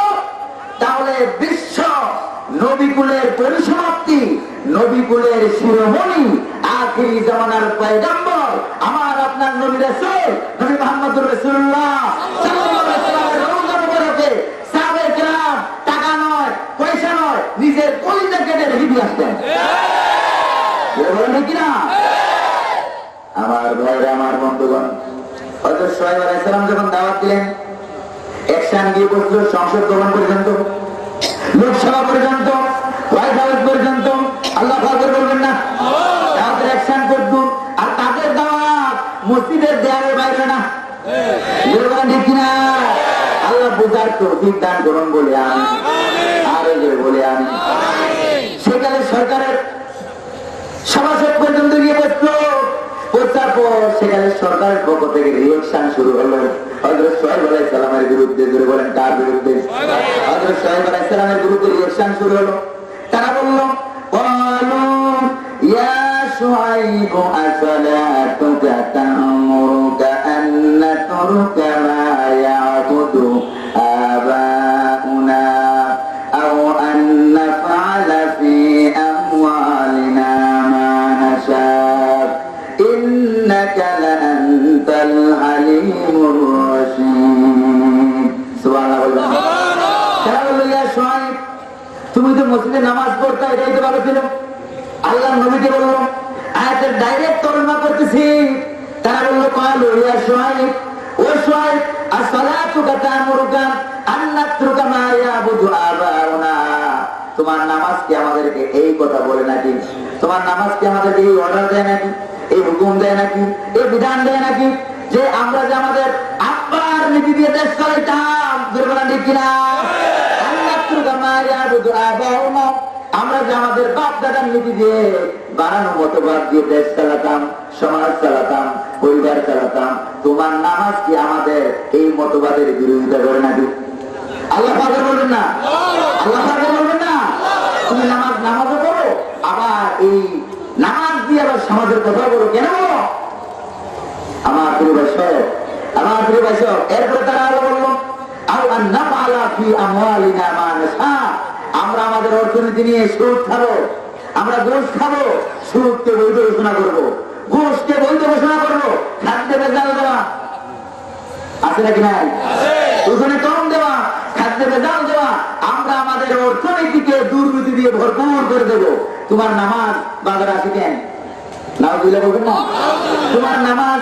তাহলে বিশ্ব নবীকুলের পরিসমাপ্তি, নবীকুলের শিরোমণি, আখিরি জামানার পয়গম্বর, আমার আপনার নবী রাসূল, নবী মুহাম্মদুর রাসূলুল্লাহ সাল্লাল্লাহু আলাইহি ওয়াসাল্লামের রওজা মুবারকে সাহাবায়ে কেরাম টাকা নয়, পয়সা নয়, নিজের কলিজা কেটে রেখে দিয়ে আসতেন, বলেন কিনা? আমার ভাইরা, আমার বন্ধুগণ, হযরত শুআয়ব আলাইহিস সালাম যখন দাওয়াত দিলেন, অ্যাকশন গিয়ে বসলো সংসদ ভবন পর্যন্ত, লোকসভা পর্যন্ত, হোয়াইট হাউস পর্যন্ত, আল্লাহ পাকের বলবেন না, তাদের অ্যাকশন করতো। আর তাদের দাওয়াত মসজিদের দেয়ালের বাইরে না, ঠিক কিনা? আল্লাহ বোঝার তৌফিক দান করুন বলে আমি, আরো বলে আমি, সেখানে সরকারের সভাসদ পর্যন্ত গিয়ে বসলো, পৌঁছার পর সেখানে সরকারের পক্ষ থেকে রিঅ্যাকশন শুরু হলো হযরত শুআয়ব আলাইহিস সালামের বিরুদ্ধে। জোরে বলেন, কার বিরুদ্ধে? হযরত শুআয়ব আলাইহিস সালামের বিরুদ্ধে রিঅ্যাকশন শুরু হলো। তারা বলল, ক্বালু ইয়া শুআয়ব আসালাতুকা তা'মুরুকা আন নাতরুকা মা ইয়া'বুদু আবাউনা আও আন নাফআলা ফি আমওয়ালিনা মা নাশা ইন্নাকা লাআনতাল হালিমুর রাশীদ। সুবহানাল্লাহ। তারা বলল, ইয়া শুআয়ব, তুমি তো মসজিদে নামাজ পড়তে, এটাই তো ভালো ছিল। আল্লাহ নবীকে বললো, আয়াতের ডাইরেক্ট তর্জমা করতেছি। তারা বললো, ক্বালু ইয়া শুআইব, ও শুআইব, আসসালাতুকা তা'মুরুকা আন নাতরুকা মা ইয়াবুদু আবাউনা। তোমার নামাজ কি আমাদেরকে এই কথা বলে নাকি? তোমার নামাজ কি আমাদেরকে এই অর্ডার দেয় নাকি, এই হুকুম দেয় নাকি, এই বিধান দেয় নাকি যে আমরা যে আমাদের আব্বার নীতি দিয়ে দেশ চালাইতাম? দুর্বল ঠিক কিনা? আমরা যে আমাদের বাপ দাদার নীতি দিয়ে বানানো মতবাদ দিয়ে দেশ চালাতাম, সমাজ চালাতাম, পরিবার চালাতাম, তোমার নামাজ কি আমাদের এই মতবাদের বিরোধিতা করে নাকি? আল্লাহ পাকের বলবেন না, আল্লাহ পাকের বলবেন না। তুমি নামাজও করো, আবার এই নামাজ দিয়ে আবার সমাজের কথা বলো, কেন? আমার প্রিয় ভাই, আমার প্রিয় ভাই, এরপরে তারা আরো বললো, আমরা আমাদের অর্থনীতি নিয়ে সুদ খাবো, আমরা ঘুষ খাবো, সুদকে বৈধ ঘোষণা করবো, ঘুষকে বৈধ ঘোষণা করবো, খাদ্যে ভেজাল দেওয়া আছে নাকি নাই? ওখানে কম দেওয়া, খাদ্যে ভেজাল দেওয়া, আমরা আমাদের অর্থনীতিকে দুর্নীতি দিয়ে ভরপুর করে দেবো। তোমার নামাজ বাজারে আসে কেন? নাও দিলে বলবেন না, তোমার নামাজ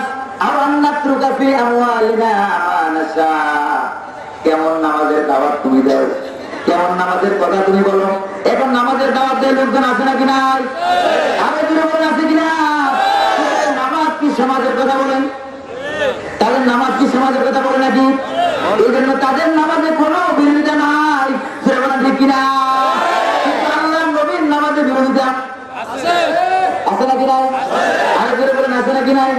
কেমন নামাজের দাওয়াত তুমি দাও, কেমন নামাজের কথা তুমি বলো। এখন নামাজের দাওয়াত দেয় লোকজন আছে নাকি নাই? আগে বলেন আছে কিনা? নামাজ কি সমাজের কথা বলেন? তাদের নামাজ কি সমাজের কথা বলে নাকি? এই জন্য তাদের নামাজে কোনো বিরোধিতা নাই, বলেন ঠিক কিনা? আল্লাহ নবীর নামাজে বিরোধিতা আছে নাকি নাই? আগে বলেন আছে নাকি নাই?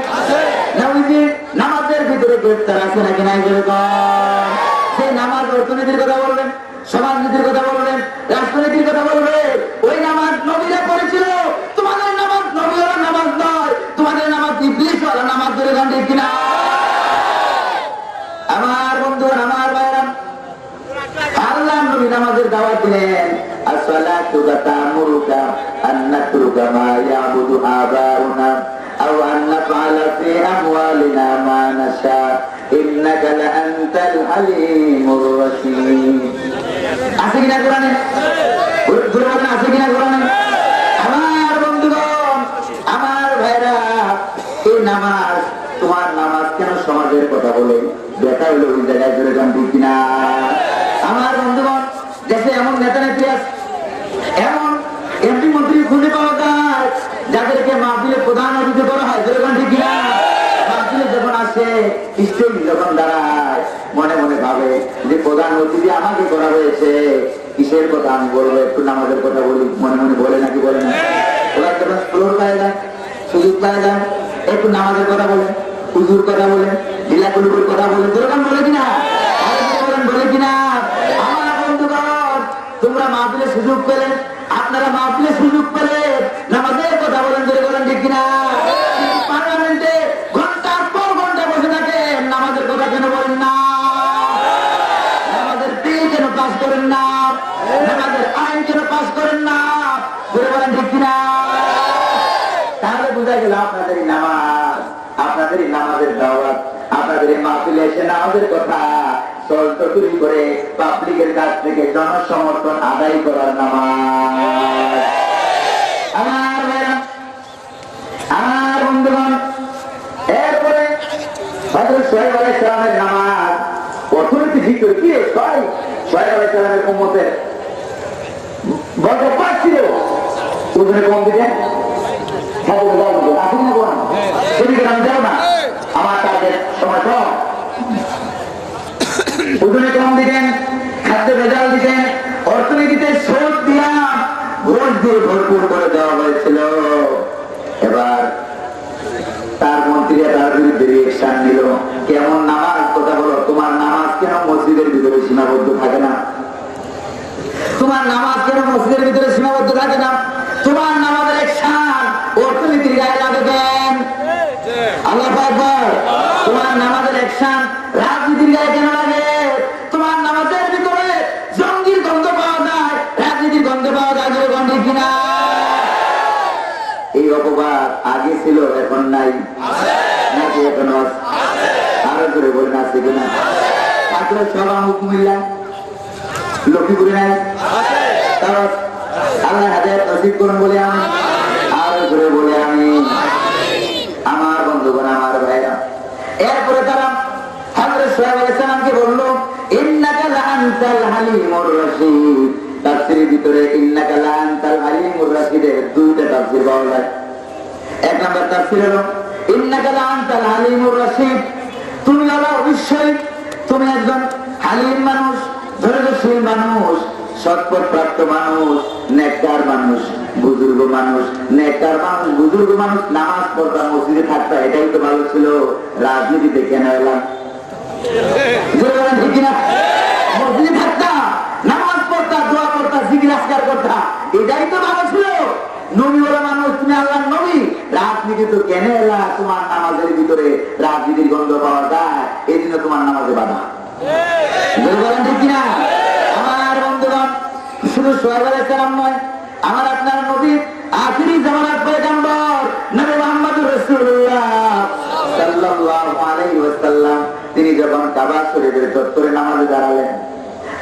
নামাজের ভিতরে গ্রেফতার আছে নাকি নাই? সেই নামাজ অর্থনীতির কথা বলবেন, সমাজনীতির কথা বলবেন, রাষ্ট্রনীতির কথা বলবে। ওই নামাজ নবীরা করেছিল, তোমাদের নামাজ নবীরা নামাজ নয়, তোমাদের নামাজ ইবলিসওয়ালা নামাজ। ধরে গান ঠিক কিনা? আমার বন্ধু, আমার ভাইরা, আল্লাহ নবী নামাজের দাওয়াত দিলেন, আসসালাতুকা তা'মুরুকা আন নাতরুকা মা ইয়াবুদু আবাউনা আও আন নাফআলা ফি আমওয়ালিনা মা নাশা ইন্নাকা লাআনতাল হালিমুর রাশীদ। আছে কিনা কোরআনে? দুর্বল আছে কিনা কোরআনে? আমার বন্ধুগণ, আমার ভাইরা, এই নামাজ, তোমার নামাজ কেন সমাজের কথা বলে? দেখা হলো ওই জায়গায় ধরে গান ঠিক কিনা? আমার বন্ধুগণ, দেশে এমন নেতা নেত্রী আছে, এমন এমপি মন্ত্রী খুঁজে পাওয়া যায় যাদেরকে মাহফিলে প্রধান অতিথি করা হয়, ধরে গান ঠিক কিনা? মাহফিলে যখন আসে, স্টেজ যখন দাঁড়ায়, মনে মনে ভাবে যে প্রধান অতিথি আমাকে করা হয়েছে, কিসের কথা আমি বলবো, একটু নামাজের কথা বলি। মনে মনে বলে নাকি বলে না? ওরা যখন ফ্লোর পায় যায়, সুযোগ পায় যায়, একটু নামাজের কথা বলেন, হুজুর কথা বলেন, লীলাকুলুর কথা বলেন, যেরকম বলে কিনা? বলেন, বলে কিনা? আমার বন্ধুগণ, তোমরা মাহফিলে সুযোগ পেলে, আপনারা মাহফিলে সুযোগ পেলে নামাজের কথা বলেন, ধরে বলেন ঠিক কিনা? পার্লামেন্টে ঘন্টার পর ঘন্টা বসে থাকেন, নামাজের কথা কেন বলেন না? নামাজের বিল কেন পাস করেন না? নামাজের আইন কেন পাস করেন না? ধরে বলেন ঠিক কিনা? তাহলে বোঝা গেল আপনাদের নামাজ, আপনাদের নামাজের দাওয়াত, আপনাদের মাহফিলে এসে নামাজের কথা সলতরি করে পাবলিকের কাছ থেকে জনসমর্থন আদায় করার নামাজ। আমার ভাইরা, আমার বন্ধুগণ, এরপরে হযরত শুআয়ব আলাইহিস সালামের নামাজ অর্থনীতি ভিতরে কি? শুআয়ব আলাইহিস সালামের উম্মতের বড় পাশ ছিল, ওজনে কম দিতেন। আমার তাদের সময় কম, ওজনে কম দিতেন, খাদ্যে ভেজাল দিতেন, অর্থনীতিতে সুদ দিয়া ঘোষ দিয়ে ভরপুর করে দেওয়া হয়েছিল। এবার তার মন্ত্রীরা তার বিরুদ্ধে রিয়েকশন নিল, কেমন নামাজ কথা বলো, তোমার নামাজ কেন মসজিদের ভিতরে সীমাবদ্ধ থাকে না? তোমার নামাজ কেন মসজিদের ভিতরে সীমাবদ্ধ থাকে না? তোমার নামাজের অ্যাকশন অর্থনীতির গায়ে লাগে কেন? আল্লাহু আকবার। তোমার নামাজের অ্যাকশন রাজনীতির গায়ে কেন লাগে? তোমার নামাজের ভিতরে জঙ্গির গন্ধ পাওয়া যায়, রাজনীতির গন্ধ পাওয়া যায়, গন্ধ কিনা? এই অপবাদ আগে ছিল, এখন নাই নাকি? এখন আরো করে বলেন আছে কিনা? আসলে সব কুমিল্লা লক্ষ্মীপুরে নাই। আল্লাহ হাজার নসিব করুন বলে আমি আর ঘুরে বলে আমি আমার বন্ধুগণ আমার ভাইরা। এরপরে তারা হযরত শুআয়ব আলাইহিস সালামকে বলল ইন্নাকা লাআনতাল হালিমুর রাশীদ। তাফসীরের ভিতরে ইন্নাকা লাআনতাল হালিমুর রাশীদের দুইটা তাফসীর পাওয়া যায়। এক নম্বর তাফসীর হলো ইন্নাকা লাআনতাল হালিমুর রাশীদ, তুমি হলো অবশ্যই তুমি একজন হালিম মানুষ, ধৈর্যশীল মানুষ, সৎপথ প্রাপ্ত মানুষ, নেককার মানুষ, বুজুর্গ মানুষ। নেককার মানুষ, বুজুর্গ মানুষ, নামাজ পড়তা, মসজিদে থাকতা, এটাই তো ভালো ছিল। রাজনীতিতে কেন এলাম? ঠিক কিনা? মসজিদে থাকতা, নামাজ পড়তা, দোয়া করতা, জিকির আজকার করতা, এটাই তো ভালো ছিল। নবী বলা মানুষ, তুমি আল্লাহর নবী, রাজনীতি তো কেন এলা? তোমার নামাজের ভিতরে রাজনীতির গন্ধ পাওয়া যায়, এই জন্য তোমার নামাজে বাধা। বলেন ঠিক কিনা? আমার বন্ধুগণ, শুধু শুআয়ব আলাইহিস সালাম নয়, আমার আপনার নবী আখিরি জামানার পয়গম্বর নবী মুহাম্মদুর রাসূলুল্লাহ সাল্লাল্লাহু আলাইহি ওয়াসাল্লাম, তিনি যখন কাবা শরীফের চত্বরে নামাজে দাঁড়ালেন,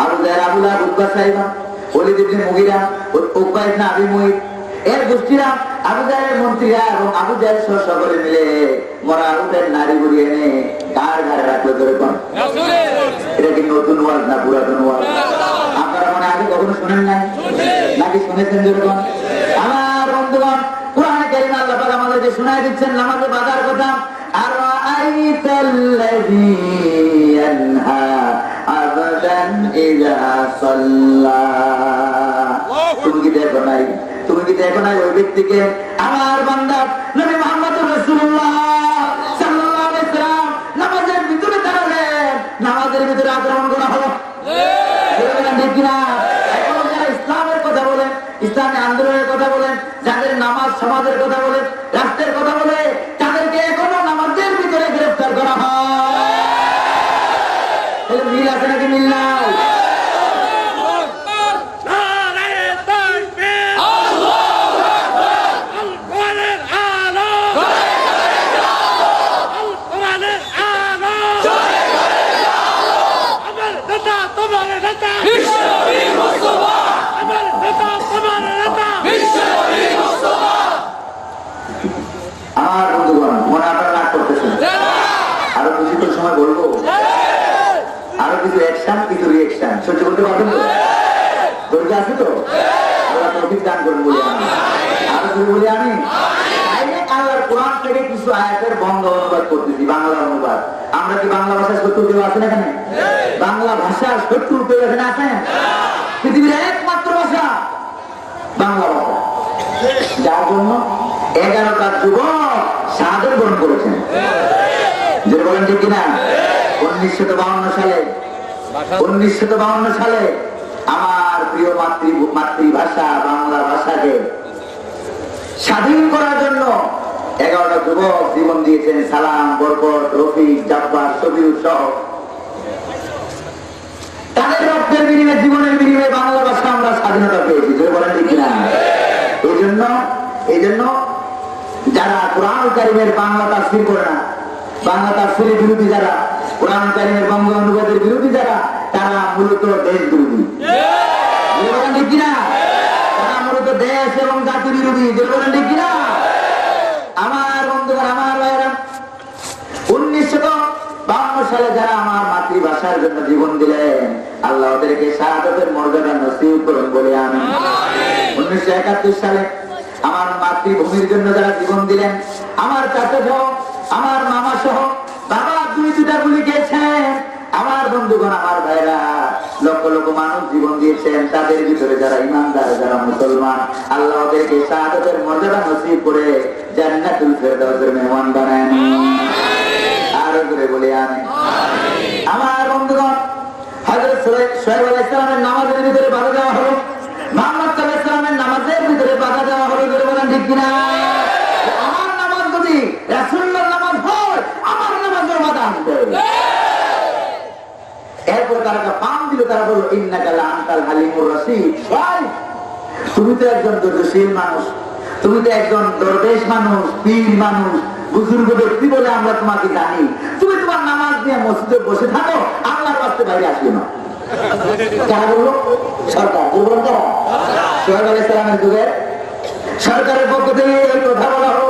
Abu Jahl, Abu Lahab, Utba, Saiba, Walid ইবনে মুগীরা, উকবা ইবনে আবী মুঈত এর গোষ্ঠীরা, আবু জাহলের মন্ত্রীরা এবং আবু জাহল সহ সকলে মিলে মরা উটের নাড়ি বুড়ি এনে কার ঘাড়ে রাখলো ধরে কোন? এটা কি নতুন ওয়াজ না পুরাতন ওয়াজ? আপনারা মনে আগে কখনো শুনেন নাই নাকি শুনেছেন যেরকম? আমার বন্ধুগণ, কোরআনে কারীমে আল্লাহ পাক আমাদেরকে শোনায় দিচ্ছেন নামাজে বাধার কথা। আর আইতাল্লাযী ইয়ানহা আবাদান ইযা সাল্লা, তুমি কি দেখো নাই? তুমি কি দেখো নাই ওই ব্যক্তিকে, আমার বান্দা নবী মুহাম্মদুর রাসূলুল্লাহ সাল্লাল্লাহু আলাইহি ওয়াসাল্লাম নামাজের ভিতরে দাঁড়ালেন, নামাজের ভিতরে আক্রমণ করা হলো। ঠিক কিনা? এখন যারা ইসলামের কথা বলেন, ইসলামী আন্দোলনের কথা বলেন, যাদের নামাজ সমাজের কথা বলে, রাষ্ট্রের কথা বলে, তাদেরকে এখনো নামাজের ভিতরে গ্রেফতার করা হয়। মিল আছে নাকি মিল নাই? আমার বন্ধুগণ, মনে আপনারা রাগ করতেছেন, আরো কিছুক্ষণ সময় বলবো, আরো কিছু অ্যাকশন, কিছু রিঅ্যাকশন সহ্য করতে পারবেন তো? ধৈর্য আছে তো? আল্লাহ তৌফিক দান করুন বলি আমি। আরো কিছু বলি আমি, আল্লাহর কোরআন থেকে কিছু আয়াতের বঙ্গ অনুবাদ করতেছি, বাংলা অনুবাদ। আমরা কি বাংলা ভাষার শত্রু কেউ আছেন এখানে? বাংলা ভাষার শত্রু কেউ এখানে আছেন? পৃথিবীর একমাত্র ভাষা বাংলা ভাষা, যার জন্য 11টা যুবক শাহাদাত বরণ করেছেন। যে বলেন ঠিক কিনা? 1952 সালে আমার প্রিয় মাতৃভাষা বাংলা ভাষাকে স্বাধীন করার জন্য 11টা যুবক জীবন দিয়েছেন। সালাম, বরকত, রফিক, জাব্বার, শফিউর সহ তাদের রক্তের বিনিময়ে, জীবনের বিনিময়ে বাংলা ভাষা আমরা স্বাধীনতা পেয়েছি। যে বলেন ঠিক কিনা? এই জন্য যারা কোরআন কারীমের বাংলা তাফসীর করে না, বাংলা তাফসীরের বিরোধী যারা, কোরআন কারীমের বঙ্গ অনুবাদের বিরোধী যারা, তারা মূলত দেশ বিরোধী। ঠিক কিনা? তারা মূলত দেশ এবং জাতি বিরোধী। ঠিক কিনা? আমার বন্ধুগণ, আমার ভাইয়েরা, 1952 সালে যারা আমার মাতৃভাষার জন্য জীবন দিলেন, আল্লাহ ওদেরকে শাহাদাতের মর্যাদা নসিব করুন বলে আমি। 1971 সালে আমার মাতৃভূমির জন্য যারা জীবন দিলেন, আমার চাচা সহ, আমার মামা সহ, বাবা 2টা গুলি খেয়েছেন, আমার বন্ধুগণ, আমার ভাইরা, লক্ষ লক্ষ মানুষ জীবন দিয়েছেন। তাদের ভিতরে যারা ইমানদার, যারা মুসলমান, আল্লাহ ওদেরকে শাহাদাতের মর্যাদা নসিব করে জান্নাতুল ফেরদাউসের মেহমান বানান। আর করে বলি আমি। আমার বন্ধুগণ, হযরত শুআয়ব আলাইহিস সালামের নামাজের ভিতরে বাধা দেওয়া হলো, মুহাম্মদ সাল্লাল্লাহু আলাইহি ওয়াসাল্লামের নামাজের ভিতরে বাধা দেওয়া হলো। বলেন ঠিক কিনা? আমার নামাজ যদি রাসূলুল্লাহর নামাজ হয়, আমার নামাজের বাধা আসবে। এরপর তারা পাম দিল, তারা বলল ইন্নাকা লাআনতাল হালিমুর রাশীদ। তুমি তো একজন ধৈর্যশীল মানুষ, তুমি তো একজন দরবেশ মানুষ, পীর মানুষ, বুজুর্গ ব্যক্তি বলে আমরা তোমাকে জানি। তুমি তোমার নামাজ দিয়ে মসজিদে বসে থাকো, আল্লাহর রাস্তায় বাইরে আসবে না। কারা বললো? সরকার। বলবেন কারা? সোহেব আলাইহিস সালামের যুগে সরকারের পক্ষ থেকে এই কথা বলা হলো।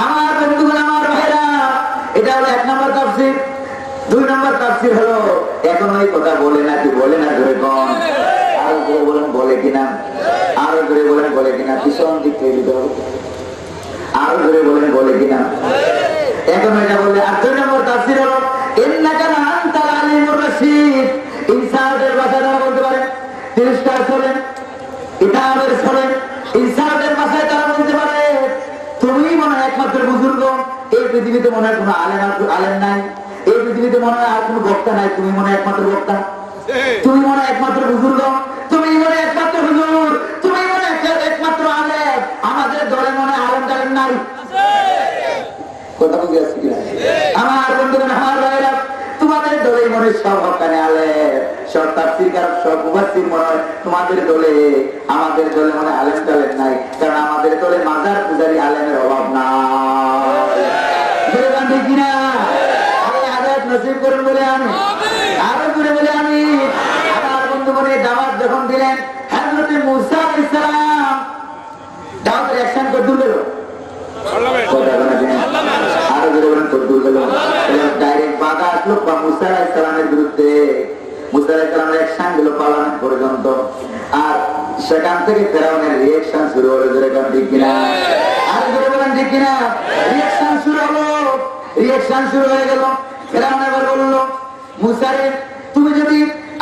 আমার বন্ধুগণ, আমার ভাইরা, এটা হলো 1 নম্বর তাফসীর। 2 নম্বর তাফসীর হলো এখন ওই কথা বলে না কি বলে না ধরে কোন আরো ধরে বলেন বলে কিনা, আরো ধরে বলেন বলে কিনা, পিছন দিক থেকে দিতে হবে, আরো ধরে বলেন বলে কিনা, এখন এটা বলে। আর 2 নম্বর তাফসীর হলো ইন্নাকা আনতাল আলিমুর রাশীদ। ইনসাফের ভাষাটা বলতে পারেন, তিরস্কার চলেন, ইতাবের চলেন, ইনসাফের ভাষায় তারা বলতে পারে তুমি মনে হয় একমাত্র বুজুর্গ, এই পৃথিবীতে মনে হয় কোনো আলেম নাই, এই পৃথিবীতে মনে হয় আর কোনো বক্তা নাই, তুমি মনে হয় একমাত্র বক্তা, তুমি মনে হয় একমাত্র বুজুর্গ, তুমি মনে হয় একমাত্র হুজুর, তুমি মনে হয় একমাত্র আলেম, আমাদের দলে মনে হয় আলেম টালেম নাই। কথা বুঝে আসছি কিনা? আমার বন্ধুগণ, আমার ভাইরা, তোমাদের দলে মনে সব হকানে আলেম, সব তাফসীরকার, সব মুফাসসির মনে হয় তোমাদের দলে, আমাদের দলে মনে আলেম টালেম নাই, কারণ আমাদের দলে মাজার পূজারী আলেমের অভাব নাই। কিনা আল্লাহ হাদায়াত নসিব করুন বলে আমি আরো করে বলে আমি। আমার বন্ধুগণ, দাওয়াত যখন দিলেন হযরত মূসা আলাইহিস সালাম, দাওয়াতের অ্যাকশন কত দূর গেল? আরো জোরে বলেন কত দূর গেল? ডাইরেক্ট বাধা আসলো মূসা আলাইহিস সালামের বিরুদ্ধে। মূসা আলাইহিস সালামের অ্যাকশন গেল পার্লামেন্ট পর্যন্ত, আর সেখান থেকে ফেরাউনের রিঅ্যাকশন শুরু হলো। জোরে বলেন ঠিক কিনা? আরো জোরে বলেন ঠিক কিনা? রিঅ্যাকশন শুরু হলো, রিঅ্যাকশন শুরু হয়ে গেল। ফেরাউন এবার বললো, মূসা রে, তুমি যদি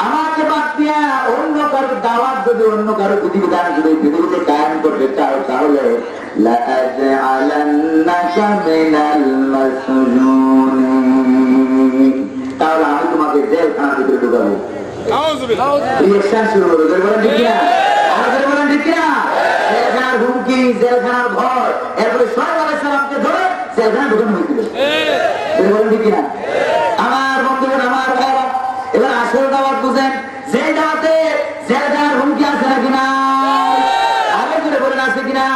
আমাকে বাদ দিয়া অন্য কারো দাওয়াত, যদি অন্য কারো বিধিবিধান যদি পৃথিবীতে কায়েম করতে চাও, তাহলে লাআজআলান্নাকা মিনাল মাসজুনিন, তাহলে আমি তোমাকে জেলখানার ভিতরে ঢুকাবো। রিঅ্যাকশন শুরু হলো। বলেন ঠিক কিনা? আমাদের বলেন ঠিক কিনা? জেলখানার হুমকি, জেলখানার ভয়, এরপরে সোহেব আলাইহিস সালামকে ধরে জেলখানায় ঢুকানো হয়েছিল। বলেন ঠিক কিনা? আমার বন্ধুগণ, আমার ভাইরা, এবার আসল দাওয়াত বুঝেন। যে দাওয়াতে জেলখানার হুমকি আছে নাকি না? আগে করে বলেন আছে কিনা?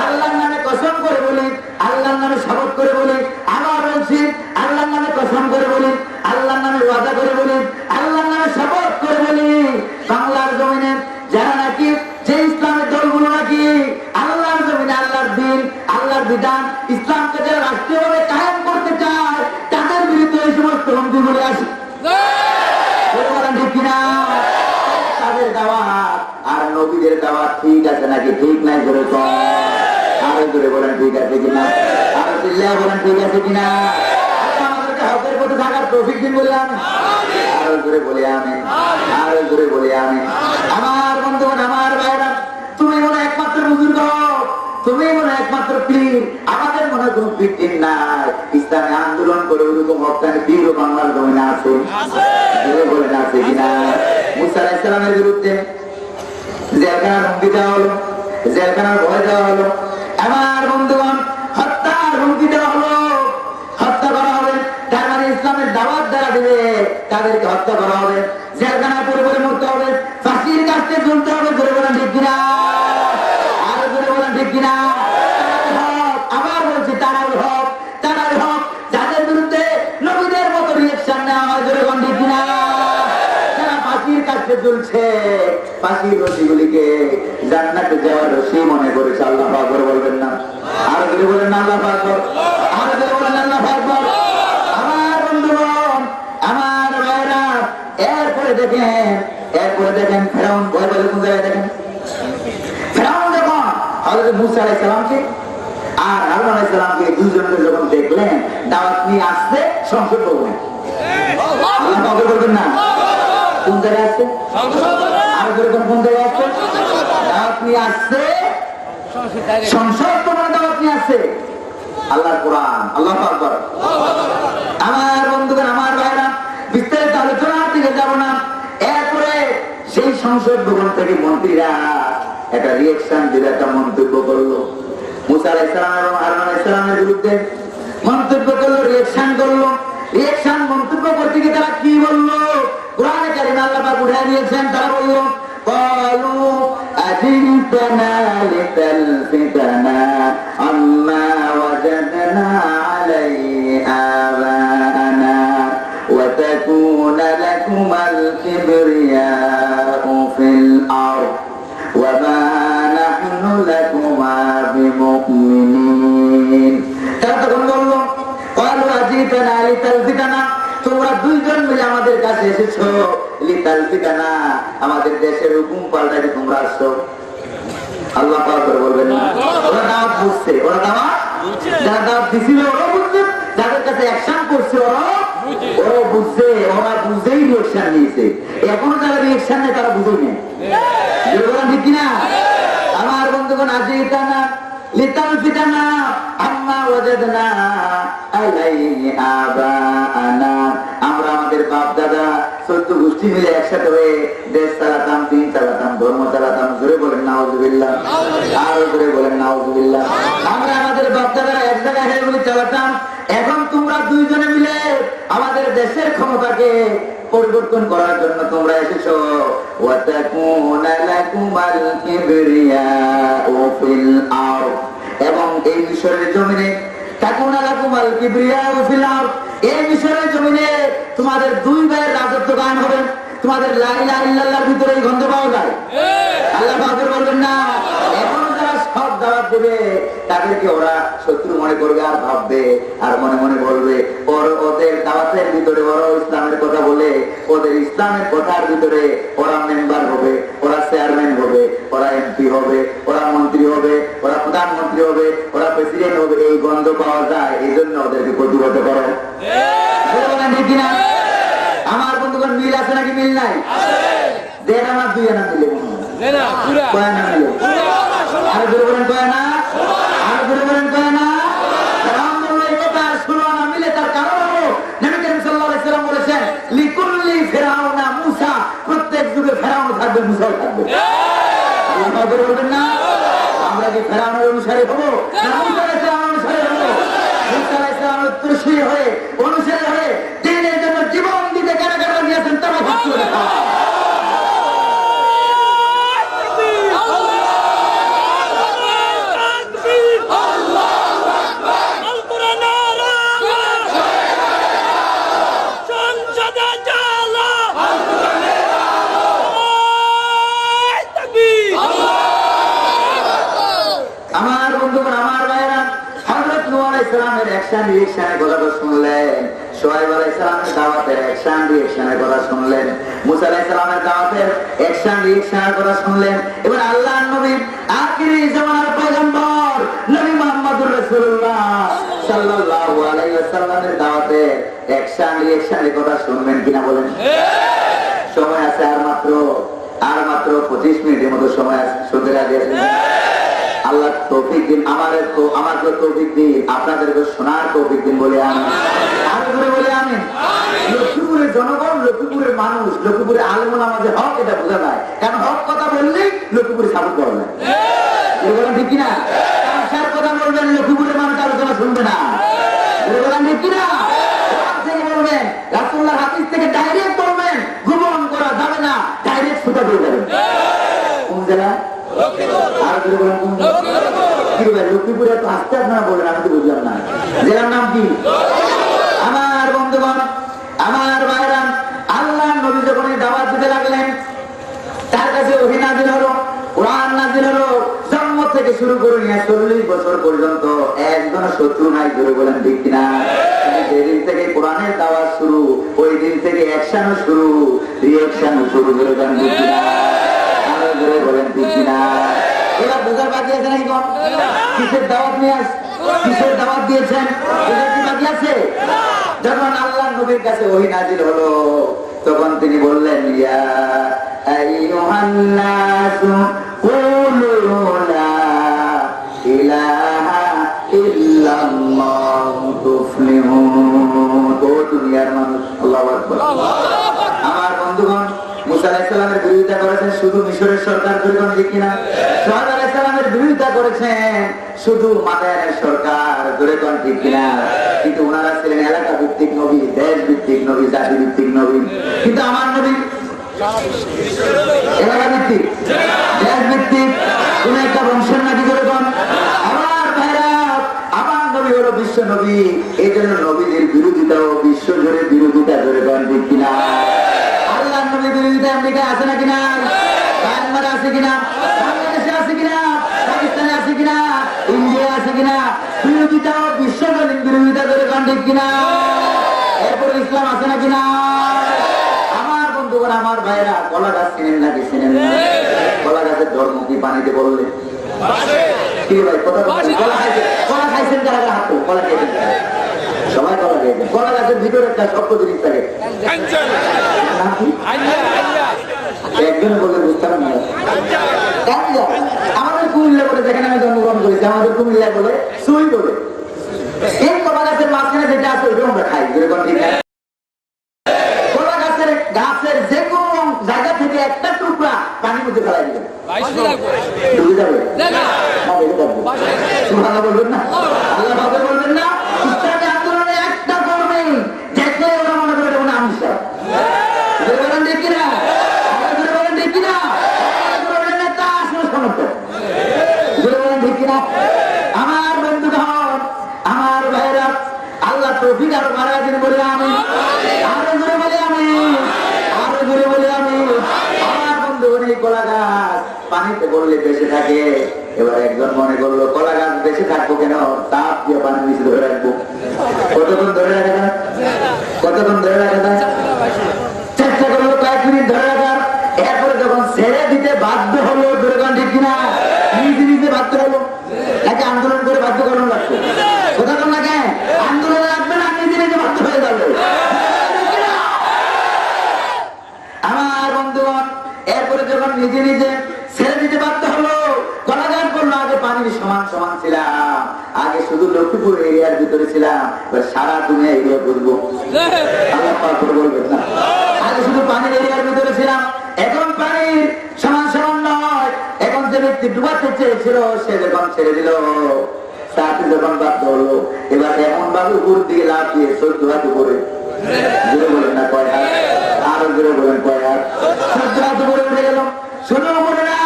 আল্লাহর নামে কসম করে বলি, আল্লাহর নামে শপথ করে বলি, আবার বলছি আল্লাহর নামে কসম করে বলি, আল্লাহর নামে ওয়াদা করে বলি, আল্লাহর নামে শপথ করে বলি, বাংলার জমিনে যারা নাকি, যে ইসলামের দলগুলো নাকি আল্লাহর জমিনে আল্লাহর দিন, আল্লাহর বিধান, ইসলামকে যারা রাষ্ট্রীয়ভাবে কায়েম করতে চায়, তাদের বিরুদ্ধে এই সমস্ত হুমকিগুলি আসে। ঠিক কিনা? তাদের দাওয়াত আর নবীদের দাওয়াত ঠিক আছে নাকি ঠিক নাই? জোরে আরো জোরে বলেন ঠিক আছে কিনা? আরো চিল্লায় বলেন ঠিক আছে কিনা? আমাদেরকে হকের পথে থাকার তৌফিক দিন বলে আমি, আরো জোরে বলে আমি, আরো জোরে বলে আমি। আমার বন্ধুগণ, আমার ভাইরা, তুমি মনে একমাত্র বুজুর্গ, তুমি মনে একমাত্র পীর, আমাদের মনে কোনো পীর টির নাই। ইসলামী আন্দোলন করে ওরকম হকানি পীর বাংলার জমিনে আছে, বলে আছে কিনা? মূসা আলাইহিস সালামের বিরুদ্ধে জেলখানার হুমকি দেওয়া হলো, জেলখানার ভয় দেওয়া হলো। আমার বন্ধুগণ, হত্যার হুমকি দেওয়া হলো, হত্যা করা হবে। তার মানে ইসলামের দাওয়াত যারা দিবে তাদেরকে হত্যা করা হবে, জেলখানায় পড়ে পড়ে মরতে হবে, ফাঁসির কাছে ঝুলতে হবে। জোরে বলেন ঠিক কিনা? আরো জোরে বলেন ঠিক কিনা? আবার বলছি তারাই হক, তারাই হক যাদের বিরুদ্ধে নবীদের মতো রিঅ্যাকশন নেওয়া হয়। জোরে বলেন ঠিক কিনা? যারা ফাঁসির কাছে ঝুলছে, ফাঁসির রশিগুলিকে জান্নাতে যাওয়ার রশি মনে করেছে। আল্লাহু আকবার বলবেন না? আরো জোরে বলেন না আল্লাহু আকবার? আরো জোরে বলেন আল্লাহু আকবার? আমার বন্ধুগণ, আমার ভাইরা, এরপরে দেখেন ফেরাউন ভয় বলে কোন জায়গায় দেখেন। ফেরাউন যখন হযরত মূসা আলাইহিস সালামকে আর হারুন আলাইহিস সালামকে দুইজনকে যখন দেখলেন দাওয়াত নিয়ে আসছে, সংসদ ভবনে, আল্লাহ পাক বলবেন না কোন জায়গায় আসছে? আর যেরকম কোন জায়গায় আসছে? দাওয়াত নিয়ে আসছে, সংসদ ভবনে দাওয়াত নিয়ে আসছে। আল্লাহর কোরআন, আল্লাহু আকবার। আমার বন্ধুগণ, আমার ভাইরা, বিস্তারিত আলোচনার দিকে যাব না। এরপরে সেই সংসদ ভবন থেকে মন্ত্রীরা একটা রিঅ্যাকশন দিল, একটা মন্তব্য করলো। মূসা আলাইহিস সালাম এবং হারুন আলাইহিস সালামের বিরুদ্ধে মন্তব্য করলো, রিঅ্যাকশন করলো। রিঅ্যাকশন মন্তব্য করতে গিয়ে তারা কি বললো? কোরআনে কারিমে আল্লাহ পাক উঠায় দিয়েছেন। তারা বললো, قالوا أجئتنا لتلفتنا عما وجدنا عليه آباءنا وتكون لك লাকুমাল কিবরিয়াউ ফিল আরদ ওয়া মা নাহনু লাকুমা বিমুমিনিন। তারা তখন বলল, ক্বালু আজিতানা লিতালফিতানা, তোমরা দুইজন মিলে আমাদের কাছে এসেছো লিতালফিতানা, আমাদের দেশের হুকুম পাল্টাতে তোমরা আসছো। আল্লাহ পাক বলবেন না, ওরা দাওয়াত বুঝছে, ওরা দাওয়াত যারা দাওয়াত দিছিল ওরা বুঝছে, যাদের কাছে অ্যাকশন করছে ওরা বুঝছে, ওরা বুঝেই রিঅ্যাকশন নিয়েছে। এখনো যারা রিঅ্যাকশন নেয় তারা বুঝেই নেই, ঠিক কিনা? আমার বন্ধুগণ, আজিতানা লিতালফিতানা আম্মা ওয়াজাদনা আলাইহি আবাআনা, আমরা আমাদের বাপ দাদা 14 গোষ্ঠী মিলে একসাথে হয়ে দেশ চালাতাম, দিন চালাতাম, ধর্ম চালাতাম। জোরে বলেন নাউজুবিল্লাহ, আরো জোরে বলেন নাউজুবিল্লাহ। আমরা আমাদের বাপ দাদারা এক জায়গায় হয়ে বলে চালাতাম, এখন তোমরা দুইজনে মিলে আমাদের দেশের ক্ষমতাকে পরিবর্তন করার জন্য তোমরা এসেছো। ওয়াতাকুনা লাকুমাল কিবরিয়াউ ফিল আরদ, এবং এই মিশরের জমিনে তাকুনা লাকুমাল কিবরিয়াউ ফিল আরদ, এই মিশরের জমিনে তোমাদের দুই ভাইয়ের রাজত্ব কায়েম হবে। তোমাদের লা ইলাহা ইল্লাল্লাহর ভিতরে এই গন্ধ পাওয়া যায়। আল্লাহ পাক বলবেন না, এখন যারা সব দাওয়াত দেবে তাদেরকে ওরা শত্রু মনে করবে আর ভাববে, আর মনে মনে বলবে ওদের দাওয়াতের ভিতরে ওরা ইসলামের কথা বলে, ওদের ইসলামের কথার ভিতরে ওরা মেম্বার হবে, ওরা চেয়ারম্যান হবে, ওরা এমপি হবে, ওরা মন্ত্রী হবে, ওরা প্রধানমন্ত্রী হবে, ওরা প্রেসিডেন্ট হবে। এই গন্ধ পাওয়া যায়, এই জন্য ওদেরকে প্রতিহত করো। ঠিক না? আমার বন্ধুগণ, মিল আছে নাকি মিল নাই? দেড় আনা দুই আনা মিলে মনে হয়, কয় আনা মিলে? আরো জোরে বলেন কয় আনা, আরো জোরে বলেন কয় আনা। এই কথা 16 আনা মিলে, তার কারণ হলো নবী করিম সাল্লাল্লাহু আলাইহি ওয়াসাল্লাম বলেছেন, লিকুল্লি ফিরআউনা মূসা, প্রত্যেক যুগে ফেরাউন থাকবে, মূসাও থাকবে। আল্লাহ বলবেন না, আমরা কি ফেরাউনের অনুসারী হবো না মূসা আলাইহিস সালামের অনুসারী হবো? মূসা আলাইহিস সালামের উত্তরসূরি হয়ে, অনুসারী হয়ে দ্বীনের জন্য জীবন দিতে কারা কারা দিয়েছেন তারা ভাগ করে দেখা। আমার বন্ধুগণ, আমার ভাইরা, হযরত নূহ আলাইহিস সালামের অ্যাকশন রিঅ্যাকশনের কথা শুনলেন, শুআয়ব আলাইহিস সালামের দাওয়াতের অ্যাকশন রিঅ্যাকশনের কথা শুনলেন, মুসা আলাইহিস সালামের দাওয়াতের অ্যাকশন রিঅ্যাকশনের কথা শুনলেন। এবার আল্লাহর নবী আখিরি জামানার পয়গম্বর নবী মুহাম্মদুর রাসূলুল্লাহ সাল্লাল্লাহু আলাইহি ওয়াসাল্লামের দাওয়াতের অ্যাকশন রিঅ্যাকশনের কথা শুনবেন কিনা বলেন? সময় আছে আর মাত্র 25 মিনিটের মতো সময় আছে। শুনতে রাজি আছেন? আল্লাহ তৌফিক দিন, আমাকে তৌফিক দিন, আপনাদেরকে শোনার তৌফিক দিন বলে আমি আরো করে বলে আমি। লক্ষ্মীপুরের জনগণ, লক্ষ্মীপুরের মানুষ, লক্ষ্মীপুরের আলেম ওলামা যে হক এটা বোঝা যায়, কারণ হক কথা বললেই লক্ষ্মীপুরে সাপোর্ট করা যায়। ঠিক কিনা? কথা বলবেন, লক্ষ্মীপুরের মানুষ আলোচনা শুনবে না। ঠিক কিনা? বলবেন রাসূলুল্লাহর হাদিস থেকে ডাইরেক্ট বলবেন, গোপন করা যাবে না, ডাইরেক্ট ছুটা দিয়ে যাবেন। কোন জেলা? লক্ষ্মীপুরে তো আসতে আপনারা বলেন, আমি তো বুঝলাম না জেলার নাম কি? আমার বন্ধুগণ, আমার ভাইরা, আল্লাহ নবী যখন দাওয়াত দিতে লাগলেন, তার কাছে ওহী নাযিল হলো, কোরআন নাযিল হলো। জন্ম থেকে শুরু করে নিয়ে 40 বছর পর্যন্ত একজন শত্রু নাই। ধরে বলেন ঠিক কিনা? যেদিন থেকে কোরআনের দাওয়াত শুরু, ওই দিন থেকে অ্যাকশনও শুরু, রিঅ্যাকশনও শুরু। ধরে বলেন ঠিক কিনা? বলেন ঠিক কিনা? এবার বোঝার বাকি আছে নাকি? কিসের দাওয়াত নিয়ে কিসের দাওয়াত দিয়েছেন? বাকি আছে? যখন আল্লাহ নবীর কাছে ওহী নাযিল হলো, তখন তিনি বললেন, ইয়া আইয়ুহান নাসু কুলু লা ইলাহা ইল্লাল্লাহু তুফলিহুন। ও দুনিয়ার মানুষ, আল্লাহু আকবার। আমার বন্ধুগণ, মুসা আলাইহিস সালামের বিরোধিতা করেছেন শুধু মিশরের সরকার, ধরে ঠিক কিনা? শুআয়ব আলাইহিস সালামের বিরোধিতা করেছেন শুধু মাদায়ানের সরকার, ধরে ঠিক কিনা? কিন্তু ওনারা ছিলেন এলাকা ভিত্তিক নবী, দেশ ভিত্তিক নবী, জাতি ভিত্তিক নবী। কিন্তু আমার নবী এলাকা ভিত্তিক, দেশ ভিত্তিক, কোন একটা বংশের নাকি? ধরে আমার ভাইরা, আমার নবী হলো বিশ্ব নবী। এই জন্য নবীদের বিরোধিতা ও বিশ্ব জুড়ে বিরোধিতা, ধরে ঠিক কিনা? আমেরিকা আছে নাকি না, মায়ানমার আছে কিনা, বাংলাদেশে আছে কিনা, পাকিস্তানে আছে কিনা, ইন্ডিয়া আছে কিনা, বিরোধিতা বিশ্বকালীন বিরোধিতা করে ঠিক কিনা, এরপরে ইসলাম আছে নাকি না। আমার বন্ধুগণ, আমার ভাইরা, কলা গাছ চিনেন নাকি চিনেন না? কলা গাছের ধর্ম কি পানিতে বললে? কি ভাই কথা কলা খাইছেন যারা হাত তো কলা খেয়েছেন, সবাই কলা খেয়েছেন। কলা গাছের ভিতরে একটা শক্ত জিনিস থাকে, একজন বলে বুঝতাম না। আমাদের কুমিল্লা বলে, যেখানে আমি জন্মগ্রহণ করেছি, আমাদের কুমিল্লা বলে সুই বলে। এই কলা গাছের মাঝখানে যেটা আছে ওইটা আমরা খাই, যেরকম ঠিক আছে। কলা গাছের গাছের যে কোনো জায়গা থেকে একটা টুকরা পানির মধ্যে ফেলাই দিবেন, ডুবে যাবে। সুবহানাল্লাহ বলবেন না, আল্লাহ বলবেন না। ইসলামী আন্দোলনে একটা কর্মী দেখলে ওরা মনে করে এটা আমিষা, বলেন ঠিক কিনা, বলেন ঠিক কিনা, নেতা আসলে সমর্থক, বলেন ঠিক কিনা। আমার বন্ধুগণ, আমার ভাইরা, আল্লাহ তৌফিক আরো বাড়ায় দিন বলে আমি আরো জোরে বলে আমি আরো জোরে বলে আমি। আমার বন্ধুগণ, এই কলা গাছ পানিতে বললে বেঁচে থাকে। এবার একজন মনে করলো কলা গাছ বেঁচে থাকবো কেন, তাপ দিয়ে পানি নিচে ধরে রাখবো। কতক্ষণ ধরে রাখা যায়, কতক্ষণ ধরে রাখা যায়, চেষ্টা করলো কয়েক মিনিট ধরে রাখার। এরপরে যখন ছেড়ে দিতে বাধ্য হলো, দুর্গণ ঠিক কিনা, নিজে নিজে বাধ্য হলো নাকি আন্দোলন করে বাধ্য করানো লাগবে? কতক্ষণ লাগে আন্দোলন লাগবে না, নিজে নিজে বাধ্য হয়ে যাবে। আমার বন্ধুগণ, এরপরে যখন নিজে নিজে ছেড়ে দিতে বাধ্য হলো, কলা গাছ বললো আগে পানির সমান সমান ছিলাম, আগে শুধু লক্ষ্মীপুর এরিয়ার ভিতরে ছিলাম, সারা দুনিয়া এগুলো বুঝবো। আল্লাহ পাক বলবেন না, আগে শুধু পানির এরিয়ার ভিতরে ছিলাম, এখন পানির সমান সমান নয়। এখন যে ব্যক্তি ডুবাতে চেয়েছিল সে যখন ছেড়ে দিল, তাতে যখন বাধ্য হলো, এবার এমন ভাবে উপর দিকে লাভ দিয়ে 14 হাত উপরে, জোরে বলেন না কয় হাত, আরো জোরে বলেন কয় হাত, 14 হাত উপরে উঠে গেল। শুধু উপরে না,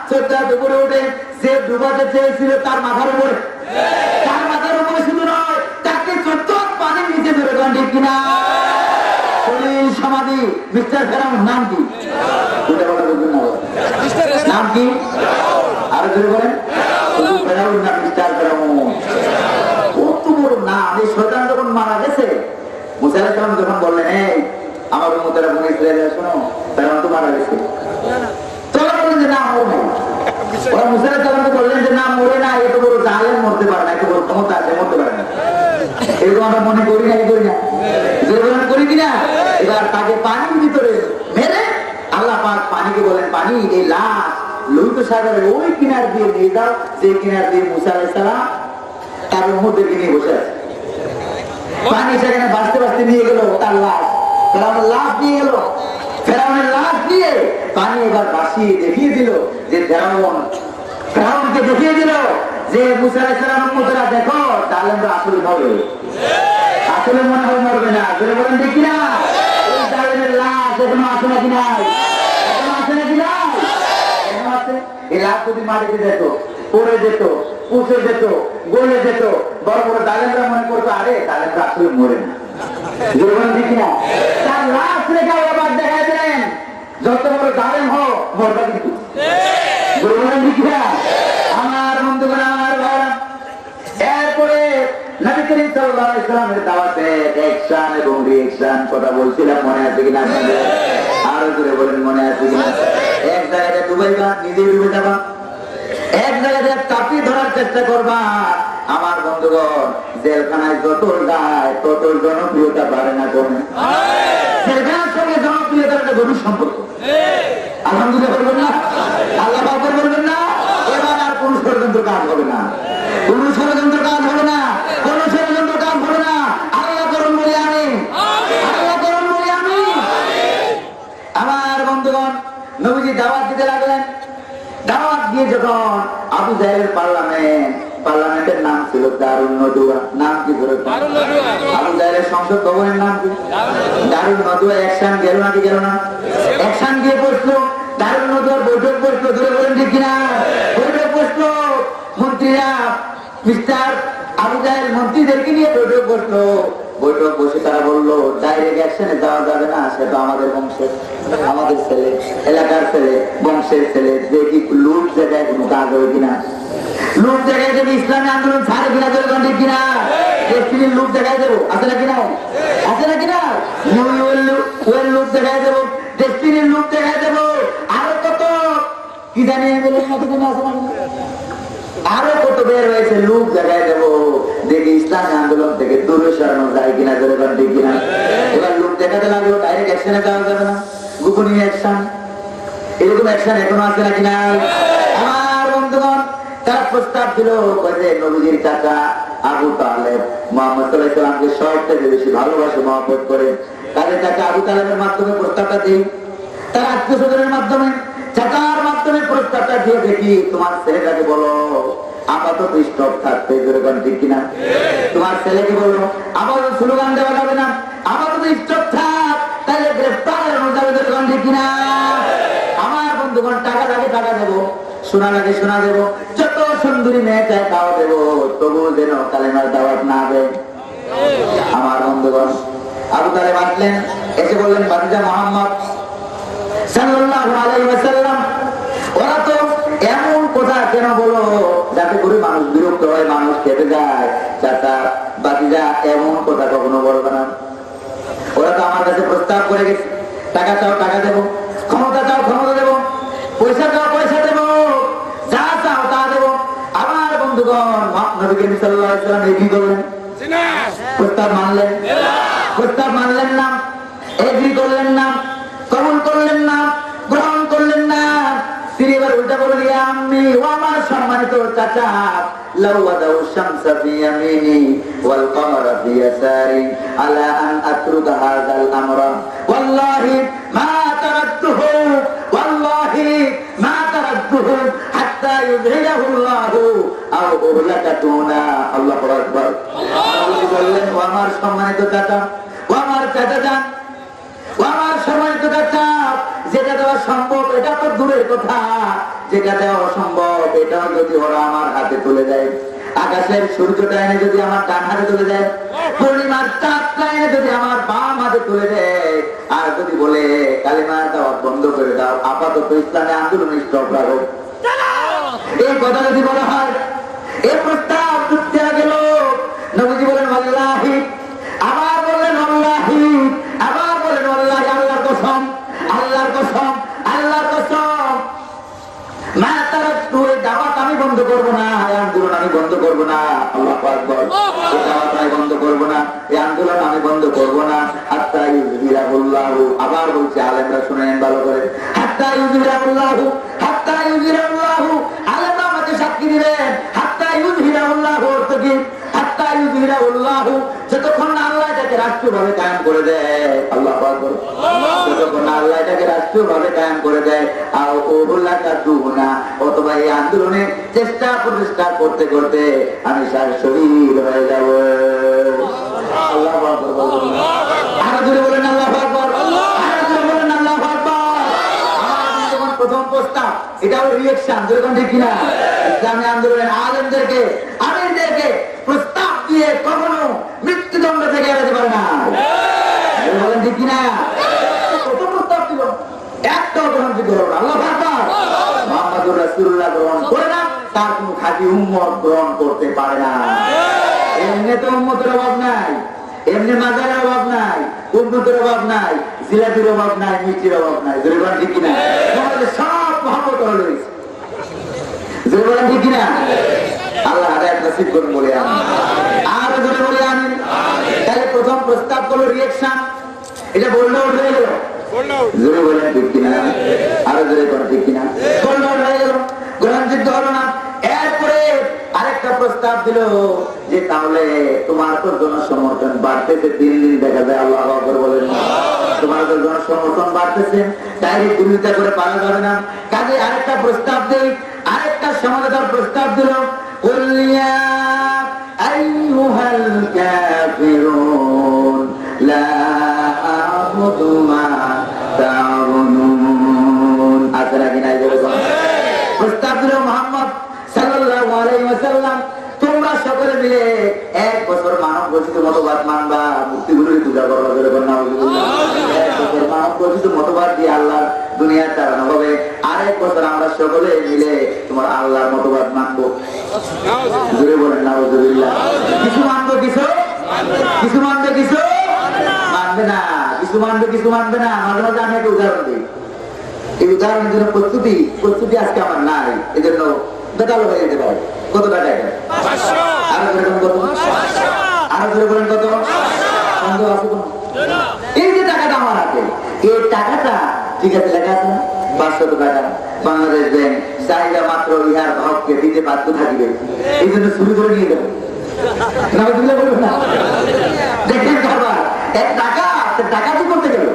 14 হাত উপরে উঠে যে ডুবাতে চেয়েছিল তার মাথার উপরে, তার মাথার উপরে শুধু নয়, তাকে 14 হাত পানির নিচে ধরে দেন ঠিক কিনা। শরীর সমাধি মিস্টার ফেরাউন নাম কি? নাম কি? আরো জোরে বলেন, ফেরাউন না মিস্টার ফেরাউন। কত বড় নাম! এই শয়তান যখন মারা গেছে, মুসা আলাইহিস সালাম যখন বললেন, এই আমার উম্মতেরা বনি ইসরাইল শোনো, ফেরাউন তো মারা গেছে। তোরা বললেন যে না মরে নাই। ওরা মুসা আলাইহিস সালামকে বললেন যে না মরে না, এত বড় জালেম মরতে পারে না, এত বড় ক্ষমতা আছে মরতে পারে না। এরকম আমরা মনে করি না, করি না, করি কিনা। এবার তাকে পানির ভিতরে মেরে আল্লাহ পাক পানিকে বলেন, পানি এই লাশ লোহিত সাগরের ওই কিনার দিয়ে নিয়ে যাও, যে কিনার দিয়ে মুসা আলাইহিস সালাম তার উম্মতদেরকে নিয়ে বসে আছে। পানি সেখানে ভাসতে ভাসতে নিয়ে গেল তার লাশ, ফেরাউনের লাশ নিয়ে গেল। ফেরাউনের লাশ দিয়ে পানি এবার ভাসিয়ে দেখিয়ে দিল যে ফেরাউনকে দেখিয়ে দিল যে মুসা আলাইহিস সালাম উম্মতরা দেখো, তাহলে আমরা আসলে হবে, আসলে মনে হয় মরবে না। ধরে বলেন ঠিক কিনা, এই জালেমের লাশ এখনো আছে নাকি নাই, এখনো আছে নাকি নাই, এখনো আছে। এই লাশ যদি মাটিতে যেত, পড়ে যেত, পুষে যেত, গলে যেত, বড় বড় জালেমরা মনে করতো আরে জালেমরা আসলে মরে না। ধরে বলেন ঠিক কিনা, তার লাশ রেখা আবার দেখা দেন, যত বড় জালেম হোক মরবে কিন্তু। ধরে বলেন ঠিক কিনা। আমার বন্ধুগণ, আমার ভাইরা, এরপরে নবী করিম সাল্লাল্লাহু আলাইহি ওয়াসাল্লামের দাওয়াতে অ্যাকশন এবং রিঅ্যাকশন কথা বলছিলাম, মনে আছে কিনা আপনাদের? আরো জোরে বলেন, মনে আছে কিনা? এক জায়গায় ডুবাইবা, নিজে ডুবে যাবা, এক জায়গায় চাপি ধরার চেষ্টা করবা। আমার বন্ধুগণ, জেলখানায় যত যায় তত জনপ্রিয়তা বাড়ে না কমে। জেলখানার সঙ্গে জনপ্রিয়তার একটা গভীর সম্পর্ক। আলহামদুলিল্লাহ বলবেন না, আল্লাহ পাক বলবেন না, এবার আর কোন ষড়যন্ত্র কাজ হবে না, কোন ষড়যন্ত্র কাজ হবে না, কোন ষড়যন্ত্র কাজ হবে না। আল্লাহ করুন বলি আমি, আল্লাহ করুন বলি আমি। আমার বন্ধুগণ, নবীজি দাওয়াত দিতে লাগলেন। দাওয়াত দিয়ে যখন আবু জাহেলের পার্লামেন্টের নাম ছিল দারুন নদুয়া। নাম কি ধরে? আবু জাহেলের সংসদ ভবনের নাম কি? দারুন নদুয়া। অ্যাকশন গেল নাকি গেল না? অ্যাকশন গিয়ে বসলো, দারুন নদুয়ার বৈঠক বসলো। ধরে বলেন ঠিক কিনা, বৈঠক বসলো। মন্ত্রীরা মিস্টার আবু জাহেল মন্ত্রীদেরকে নিয়ে বৈঠক বসলো। বৈঠক বসে তারা বললো ডাইরেক্ট অ্যাকশনে যাওয়া যাবে না, সে তো আমাদের বংশের, আমাদের ছেলে, এলাকার ছেলে, বংশের ছেলে, দেখি লুট জায়গায় কোনো কাজ হবে কিনা, লুট জায়গায় দেবে, ইসলামী আন্দোলন ছাড়ে কিনা, ঠিক কিনা, ডেস্টিনির লুট দেখাই দেবো, আছে না কিনা, আছে না কিনা, ওয়েল লুট দেখাই দেবো, ডেস্টিনির লুট দেখাই দেবো, আরো কত কি জানি আরো কত বের হয়েছে, লুক দেখাই দেবো, দেখি ইসলামী আন্দোলন থেকে দূরে সরানো যায় কিনা, ঠিক কিনা। এবার লুক দেখাতে লাগলো, ডাইরেক্ট অ্যাকশনে যাওয়া যাবে না, গোপনীয় অ্যাকশন, এরকম অ্যাকশন এখনো আছে নাকি না। আমার বন্ধুগণ, তার প্রস্তাব দিল নবীজির চাচা আবু তালেব মুহাম্মদ সাল্লাল্লাহু আলাইহি ওয়াসাল্লামকে সবথেকে বেশি ভালোবাসে, মহব্বত করে, তাদের চাচা আবু তালেবের মাধ্যমে প্রস্তাবটা দিই, তার আত্মীয় স্বজনের মাধ্যমে, চাচার মাধ্যমে প্রস্তাবটা দিয়ে দেখি, তোমার ছেলেটাকে বলো আপাতত স্টপ থাকতে, ঠিক কিনা, তোমার ছেলেকে বলো আপাতত স্লোগান দেওয়া যাবে না, আপাতত স্টপ থাক, তাহলে গ্রেফতার যাবে, ঠিক কিনা। আমার বন্ধুগণ, টাকা লাগে টাকা দেবো, সোনা লাগে সোনা দেবো, যত সুন্দরী মেয়ে চায় তাও দেবো, তবুও যেন কালেমার দাওয়াত না দেয়। আমার বন্ধুগণ, আবু তালেব আসলেন, এসে বললেন ভাতিজা মুহাম্মদ সাল্লাল্লাহু আলাইহি ওয়াসাল্লাম, ওরা তো এমন কথা কেন বলো যাতে করে মানুষ বিরক্ত হয়, মানুষ খেতে যায়, চাচা ভাতিজা এমন কথা কখনো বলবে না, ওরা তো আমার কাছে প্রস্তাব করে গেছে, টাকা চাও টাকা দেবো, ক্ষমতা চাও ক্ষমতা দেবো, পয়সা চাও পয়সা দেবো, যা চাও তা দেবো। আমার বন্ধুগণ, নবী করিম সাল্লাল্লাহু আলাইহি ওয়াসাল্লাম এগ্রি করলেন, প্রস্তাব মানলেন, প্রস্তাব মানলেন না, এগ্রি করলেন না, কবুল করলেন না, গ্রহণ করলেন না। তিনি এবার উল্টা বললেন, ইয়া আম্মি, ও আমার সম্মানিত চাচা, লাউ ওয়াদাউ শামসা ফি ইয়ামিনি ওয়াল কমারা ফি ইয়াসারি আলা আন আতরুকা হাযাল আমরা ওয়াল্লাহি মা তারাকতুহু, ওয়াল্লাহি মা তারাকতুহু হাত্তা ইউযহিরাহু আল্লাহু আও উহলাকাতুনা। আল্লাহু আকবার। আল্লাহ বললেন, ও আমার সম্মানিত চাচা, ও আমার চাচা যান, ও আমার সম্মানিত চাচা, যেটা দেওয়া সম্ভব এটা তো দূরের কথা, যেটা দেওয়া অসম্ভব এটাও যদি ওরা আমার হাতে তুলে দেয়, আকাশের সূর্যটা এনে যদি আমার ডান হাতে তুলে দেয়, পূর্ণিমার চাঁদটা এনে যদি আমার বাম হাতে তুলে দেয়, আর যদি বলে কালেমার দাওয়াত বন্ধ করে দাও, আপাতত ইসলামী আন্দোলন স্টপ রাখো, এই কথা যদি বলা হয়, এই প্রস্তাব দেওয়া গেল, নবীজি বলেন আল্লাহি, আবার বললেন আল্লাহি, আবার বলেন আল্লাহি, আল্লাহর কসম, আল্লাহর কসম, আল্লাহর কসম, মা তারাকতু, এই দাওয়াত আমি বন্ধ করবো না, এই আন্দোলন আমি বন্ধ করবো না। আল্লাহু আকবার। এই দাওয়াত আমি বন্ধ করবো না, এই আন্দোলন আমি বন্ধ করবো না, হাত্তা ইউযহিরাহুল্লাহু। আবার বলছে, আলেমরা শুনেন ভালো করে, হাত্তা ইউযহিরাহুল্লাহু, হাত্তা ইউযহিরাহুল্লাহু। আলেমরা আমাকে সাক্ষী দিবেন, হাত্তা ইউযহিরাহুল্লাহু অর্থ কি? হাত্তা ইউযহিরাহুল্লাহু, যতক্ষণ না আল্লাহ এটাকে রাষ্ট্রীয়ভাবে কায়েম করে দেয়। আল্লাহু আকবার। যতক্ষণ না আল্লাহ এটাকে রাষ্ট্রীয়ভাবে কায়েম করে দেয়, আর উহলাকাতুনা, অথবা এই আন্দোলনে চেষ্টা প্রচেষ্টা করতে করতে আমি শহীদ হয়ে যাব। আল্লাহু আকবার। আরো জোরে বলেন আল্লাহু আকবার, আরো জোরে বলেন আল্লাহু আকবার। আমার যখন প্রথম প্রস্তাব, এটা হলো রিঅ্যাকশন, যেরকম ঠিক কিনা, ইসলামী আন্দোলনের আলেমদেরকে, আমিরদেরকে প্রস্তাব দিয়ে কখনো মৃত্যুদণ্ড থেকে এড়াতে পারে না, বলেন ঠিক কিনা। প্রথম প্রস্তাব ছিল, একটাও গ্রহণযোগ্য হলো না। আল্লাহু আকবার। মুহাম্মদুর রাসূলুল্লাহ গ্রহণ করে না, তার কোন খাঁটি উম্মত গ্রহণ করতে পারে না। এমনি তো উম্মতের অভাব নাই, এমনি মাজারের অভাব নাই, উম্মতের অভাব নাই, জিলাপির অভাব নাই, মিষ্টির অভাব নাই, যেরকম ঠিক কিনা। সব মহব্বত হলো, যেরকম ঠিক কিনা। আল্লাহ হাদায়াত নসিব করুন বলে আমি, আর জোরে বলে আমি। তাহলে প্রথম প্রস্তাব করলো রিঅ্যাকশন, এটা বললো উঠে গেল, জোরে বলেন ঠিক কিনা, আরো জোরে করেন ঠিক কিনা, বললো হয়ে গেল, গ্রহণযোগ্য হলো না। এরপরে আরেকটা প্রস্তাব দিল যে তাহলে তোমার তো জনসমর্থন বাড়তেছে, দিন দিন দেখা যায়, আল্লাহু আকবার বলেন, তোমার তো জনসমর্থন বাড়তেছে, ডাইরেক্ট বিরোধিতা করে পারা যাবে না, কাজে আরেকটা প্রস্তাব দেই, আরেকটা সমাধানের প্রস্তাব দিল, কুল ইয়া আইয়ুহাল কাফিরুন লা আ'বুদু মা তা'বুদুন। আসরা কিনা এরকম প্রস্তাব দিল মুহাম্মদ সাল্লাল্লাহু আলাইহি ওয়াসাল্লাম, তোমরা সকলে মিলে 1 বছর মানব ঘোষিত মতবাদ মানবা, মূর্তিগুলোর পূজা করা যাবে না। মতবাদ দিয়ে আল্লাহ দুনিয়া চালানো হবে। আরেক বছর আমরা সকলে মিলে তোমার আল্লাহর মতবাদ মানবো। জোরে বলেন নাউজুবিল্লাহ। কিছু মানবো, কিছু মানবে, কিছু মানবে না। কিছু মানবে, কিছু মানবে না। মাঝে মাঝে আমি একটা উদাহরণ দিই। এই উদাহরণের জন্য প্রস্তুতি আজকে আমার নাই, এই জন্য বেতাল হয়ে যেতে পারে। কত টাকা এটা? আরো ধরে কত? আরো ধরে বলেন কত? সন্দেহ আছে কোনো? এই যে টাকাটা আমার হাতে, এই টাকাটা ঠিক আছে লেখা আছে না 500 টাকা। বাংলাদেশ ব্যাংক চাহিদা মাত্র ইহার ভাবকে দিতে বাধ্য থাকবে, এই জন্য শুরু করে নিয়ে যাবে। দেখেন খাবার এক টাকা কি করতে গেল?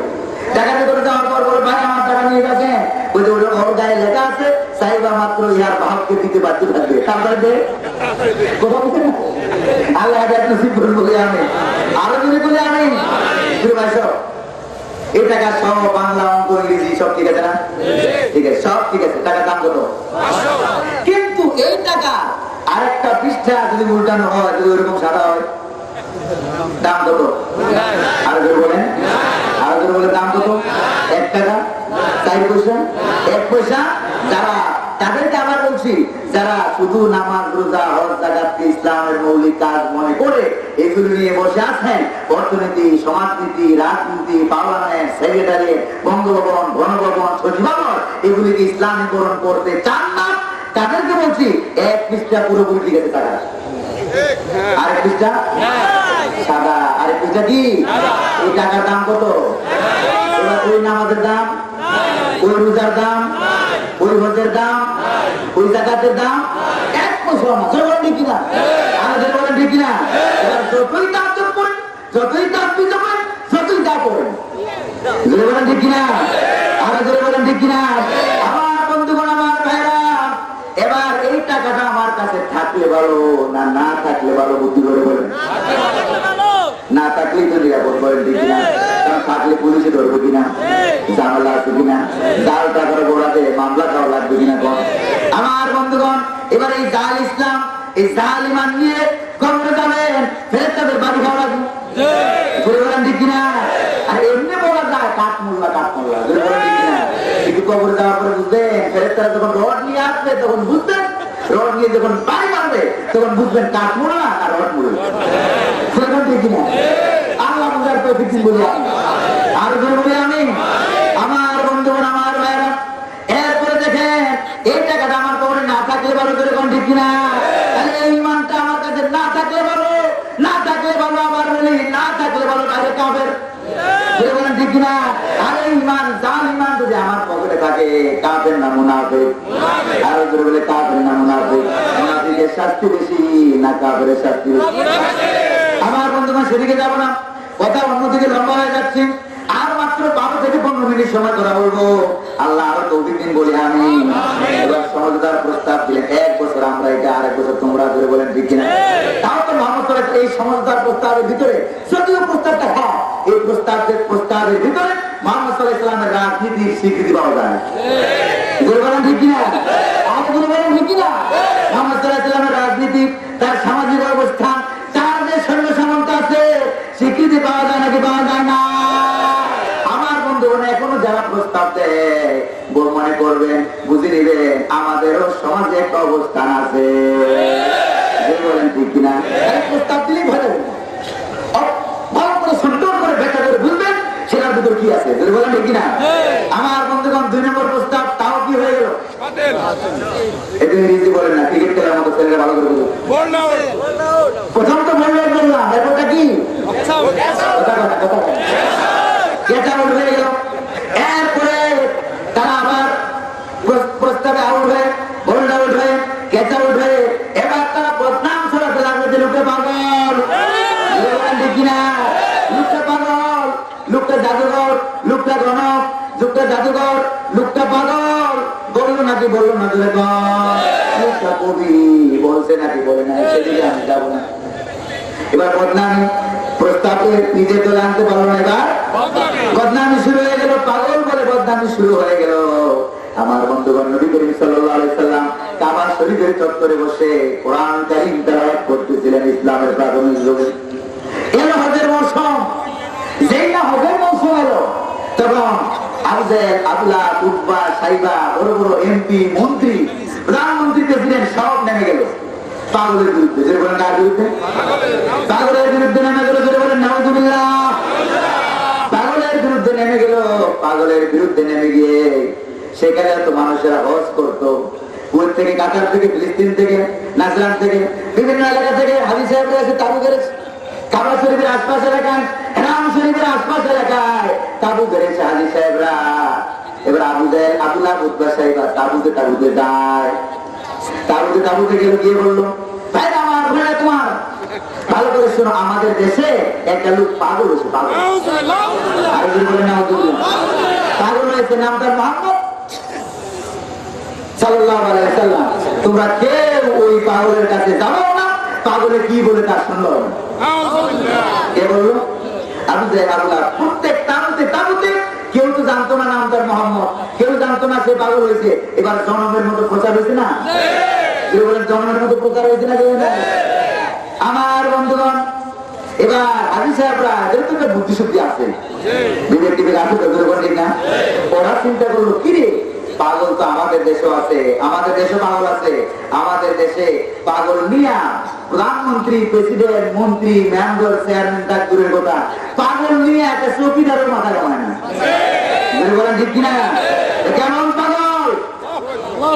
টাকাতে করে যাওয়ার পর বলে ভাই আমার টাকা নিয়ে যাবেন, ওই যে ওর গায়ে লেখা আছে চাহিদা মাত্র ইহার ভাবকে দিতে বাধ্য থাকবে। তারপরে কথা বলছেন না আল্লাহ নসিব বলে আমি আরো যদি বলে আমি এই টাকা সব বাংলা অঙ্ক ইংরেজি সব ঠিক আছে না? ঠিক আছে, সব ঠিক আছে। টাকা দাম কত? কিন্তু এই টাকা আরেকটা পৃষ্ঠা যদি উল্টানো হয়, যদি ওইরকম সাদা হয়, দাম কত? আরো যদি বলেন, আরো যদি বলে দাম কত? 1 টাকা 4 পয়সা, 1 পয়সা। যারা তাদেরকে আবার বলছি, যারা শুধু নামাজ রোজা হজ যাকাত ইসলামের মৌলিক কাজ মনে করে এগুলো নিয়ে বসে আছেন, অর্থনীতি, সমাজনীতি, রাজনীতি, পার্লামেন্ট, সেক্রেটারি, বঙ্গভবন, গণভবন, সচিবালয় এগুলিকে ইসলামীকরণ করতে চান না, তাদেরকে বলছি 1 পৃষ্ঠা পুরোপুরি ঠিক আছে টাকা, আরেক পৃষ্ঠা সাদা, আরেক পৃষ্ঠা কি? এই টাকার দাম কত? এবার ওই নামাজের দাম, ওই রোজার দাম, ওই হজের দাম, ওই যাকাতের দাম 1 পয়সা না। বলেন ঠিক কিনা? আমাদের বলেন ঠিক কিনা? এবার যতই দাম যোগ করেন, যতই দাম দিতে পারেন, যতই দাম করেন, বলেন ঠিক কিনা? আমাদের বলেন ঠিক কিনা? আমার বন্ধুগণ, আমার ভাইরা, এবার এই টাকাটা আমার কাছে থাকলে ভালো না না থাকলে ভালো? বুদ্ধি করে বলেন। না থাকলেই তো নিরাপদ, বলেন ঠিক কিনা? কারণ থাকলে পুলিশে ধরবে কিনা, ঝামেলা আছে কিনা, জাল টাকার গোড়াতে মামলা খাওয়া লাগবে কিনা? আমার বন্ধুগণ, এবার এই জাল ইসলাম, এই জাল ইমান নিয়ে কবরে যাবেন, ফেরেশতাদের বাড়ি খাওয়া লাগবে, বলেন ঠিক কিনা? আর এমনি বলা যায় কাঠ মোল্লা, বলেন ঠিক কিনা? কিন্তু কবরে যাওয়ার পরে বুঝবেন, ফেরেশতারা যখন রড নিয়ে আসবে তখন বুঝবেন, রড নিয়ে যখন বাড়ি মারবে তখন বুঝবেন কাঠ মোল্লা আর রড মোল্লা, বলেন ঠিক কিনা? আল্লাহ বুঝার তো কিছু বলি আর বলি আমি। আমার বন্ধুগণ, আমার ভাইরা, এরপরে দেখেন এই টাকাটা আমার কবরে না থাকলে ভালো, করে কোন ঠিক কিনা? তাহলে এই ইমানটা আমার কাছে না থাকলে ভালো, না থাকলে ভালো, আবার বলি না থাকলে ভালো, তাহলে কাফের, বলেন ঠিক কিনা? আর এই ইমান, জাল ইমান যদি আমার পকেটে থাকে, কাফের না মুনাফিক? আরো জোরে বলে কাফের না মুনাফিক? মুনাফিকের শাস্তি বেশি না কাফের শাস্তি বেশি? আমার বন্ধুগণ, সেদিকে যাবো না, কথা অন্যদিকে লম্বা হয়ে যাচ্ছে। আর মাত্র 12 থেকে 15 মিনিট সময় কথা বলবো। আল্লাহ আরো তৌফিক দিন বলি আমি। এবার সমঝদার প্রস্তাব দিলেন 1 বছর আমরা এটা, আরেক বছর তোমরা, ধরে বলেন ঠিক কিনা? তাও তো মোহাম্মদ সাল্লাল্লাহু আলাইহি ওয়াসাল্লাম এই সমঝদার প্রস্তাবের ভিতরে, যদিও প্রস্তাবটা হ্যাঁ, এই প্রস্তাবের ভিতরে মোহাম্মদ সাল্লাল্লাহু আলাইহি ওয়াসাল্লামের রাজনীতির স্বীকৃতি পাওয়া যায়, ধরে বলেন ঠিক কিনা? আর ধরে বলেন ঠিক কিনা? মোহাম্মদ সাল্লাল্লাহু আলাইহি ওয়াসাল্লামের রাজনীতি, তার সামাজিক অবস্থান, তার যে সৈন্য সামন্ত আছে, স্বীকৃতি পাওয়া যায় নাকি পাওয়া যায় না? আমার বন্ধুগণ, এখনো যারা প্রস্তাব দেয় মনে করবেন, বুঝে নিবেন আমাদেরও সমাজে একটা অবস্থান আছে, বলেন ঠিক কিনা? প্রস্তাব দিলেই ভয় যাবে, ভালো করে সুন্দর করে ব্যাখ্যা করে বুঝবেন সেটার ভিতর কি আছে, বলেন ঠিক কিনা? আমার বন্ধুগণ, 2 নম্বর প্রস্তাব, তাও কি হয়ে গেল? এটা ইংরেজি বলেন না, ক্রিকেট খেলার মতো ছেলেরা ভালো করে বুঝুন। প্রথম তো বললাম, ব্যাপারটা কি? হয়ে গেল। এরপরে তারা আবার প্রস্তাবে আউট হয়ে, বোল্ড আউট হয়ে, ক্যাচ আউট হয়ে, এবার তারা বদনাম ছড়াতে লাগবে যে লোকটা পাগল, কিনা? লোকটা পাগল, লোকটা জাদুঘর, লোকটা গণক, লোকটা জাদুঘর, লোকটা পাগল, বললো নাকি বললো না? লোকটা কবি বলছে নাকি বলে না? সেদিকে আমি যাবো না। এবার বদনামি প্রস্তাবে নিজে তো জানতে পারলো না, এবার বদনামি শুরু হয়ে গেল, পাগল বলে বদনামি শুরু হয়ে গেল। আমার বন্ধুগণ, নবী করিম সাল্লাল্লাহু আলাইহি সাল্লাম কাবা শরীফের চত্বরে বসে কোরআন কারীম তেলাওয়াত করতেছিলেন ইসলামের প্রাথমিক যুগে। এর হজের মৌসুম, তখন আবু জাহেল, আবুলা, উতবা, সাইবা, বড় বড় এমপি, মন্ত্রী, প্রধানমন্ত্রী, প্রেসিডেন্ট সব নেমে গেল পাগলের বিরুদ্ধে। যেটা বলেন কার বিরুদ্ধে? পাগলের বিরুদ্ধে নেমে গেল। যেটা বলেন নাউযুবিল্লাহ। পাগলের বিরুদ্ধে নেমে গেল। পাগলের বিরুদ্ধে নেমে গিয়ে সেখানে তো মানুষেরা হজ করতো, কুয়েত থেকে, কাতার থেকে, ফিলিস্তিন থেকে, নাজরান থেকে, বিভিন্ন এলাকা থেকে হাজী সাহেবরা এসে তাবু গেড়েছে। কাবা শরীফের আশপাশ এলাকায়, হেরাম শরীফের আশপাশ এলাকায় তাবু গেড়েছে হাজী সাহেবরা। এবার আবু জাহেল, আবুলা, উতবা, সাইবা তাবুতে যায়। তাবুতে গেল, গিয়ে বললো, ভাই আমার, ভাই তোমার, ভালো করে শোনো, আমাদের দেশে একটা লোক পাগল হয়েছে। পাগল বলে নাউযুবিল্লাহ। পাগল হয়েছে, নাম তার মুহাম্মদ সাল্লাল্লাহু আলাইহি ওয়াসাল্লাম। তোমরা কেউ ওই পাগলের কাছে যাবো না, পাগলে কি বলে তা শুনলো। কে বললো? আবু জাহেল, আবুলা। প্রত্যেক তাবুতে কেউ তো জানতো না নাম তার মুহাম্মদ, কেউ জানতো না সে পাগল হয়েছে। এবার জনমের মতো প্রচার হয়েছে না? জনমের মতো প্রচার হয়েছে না? আমার বন্ধুগণ, এবার হাজী সাহেবরা যেহেতু একটা বুদ্ধি শক্তি আছে, বিবেক টিবেক আছে, ঠিক না? ওরা চিন্তা করলো, কিরে পাগল তো আমাদের দেশেও আছে, আমাদের দেশে পাগল আছে, আমাদের দেশে পাগল নিয়া প্রধানমন্ত্রী, প্রেসিডেন্ট, মন্ত্রী, মেম্বার, চেয়ারম্যান, তার দূরের কথা, পাগল নিয়ে একটা চৌকিদারের মাথা কামায় না। বলেন ঠিক কিনা? কেমন পাগল?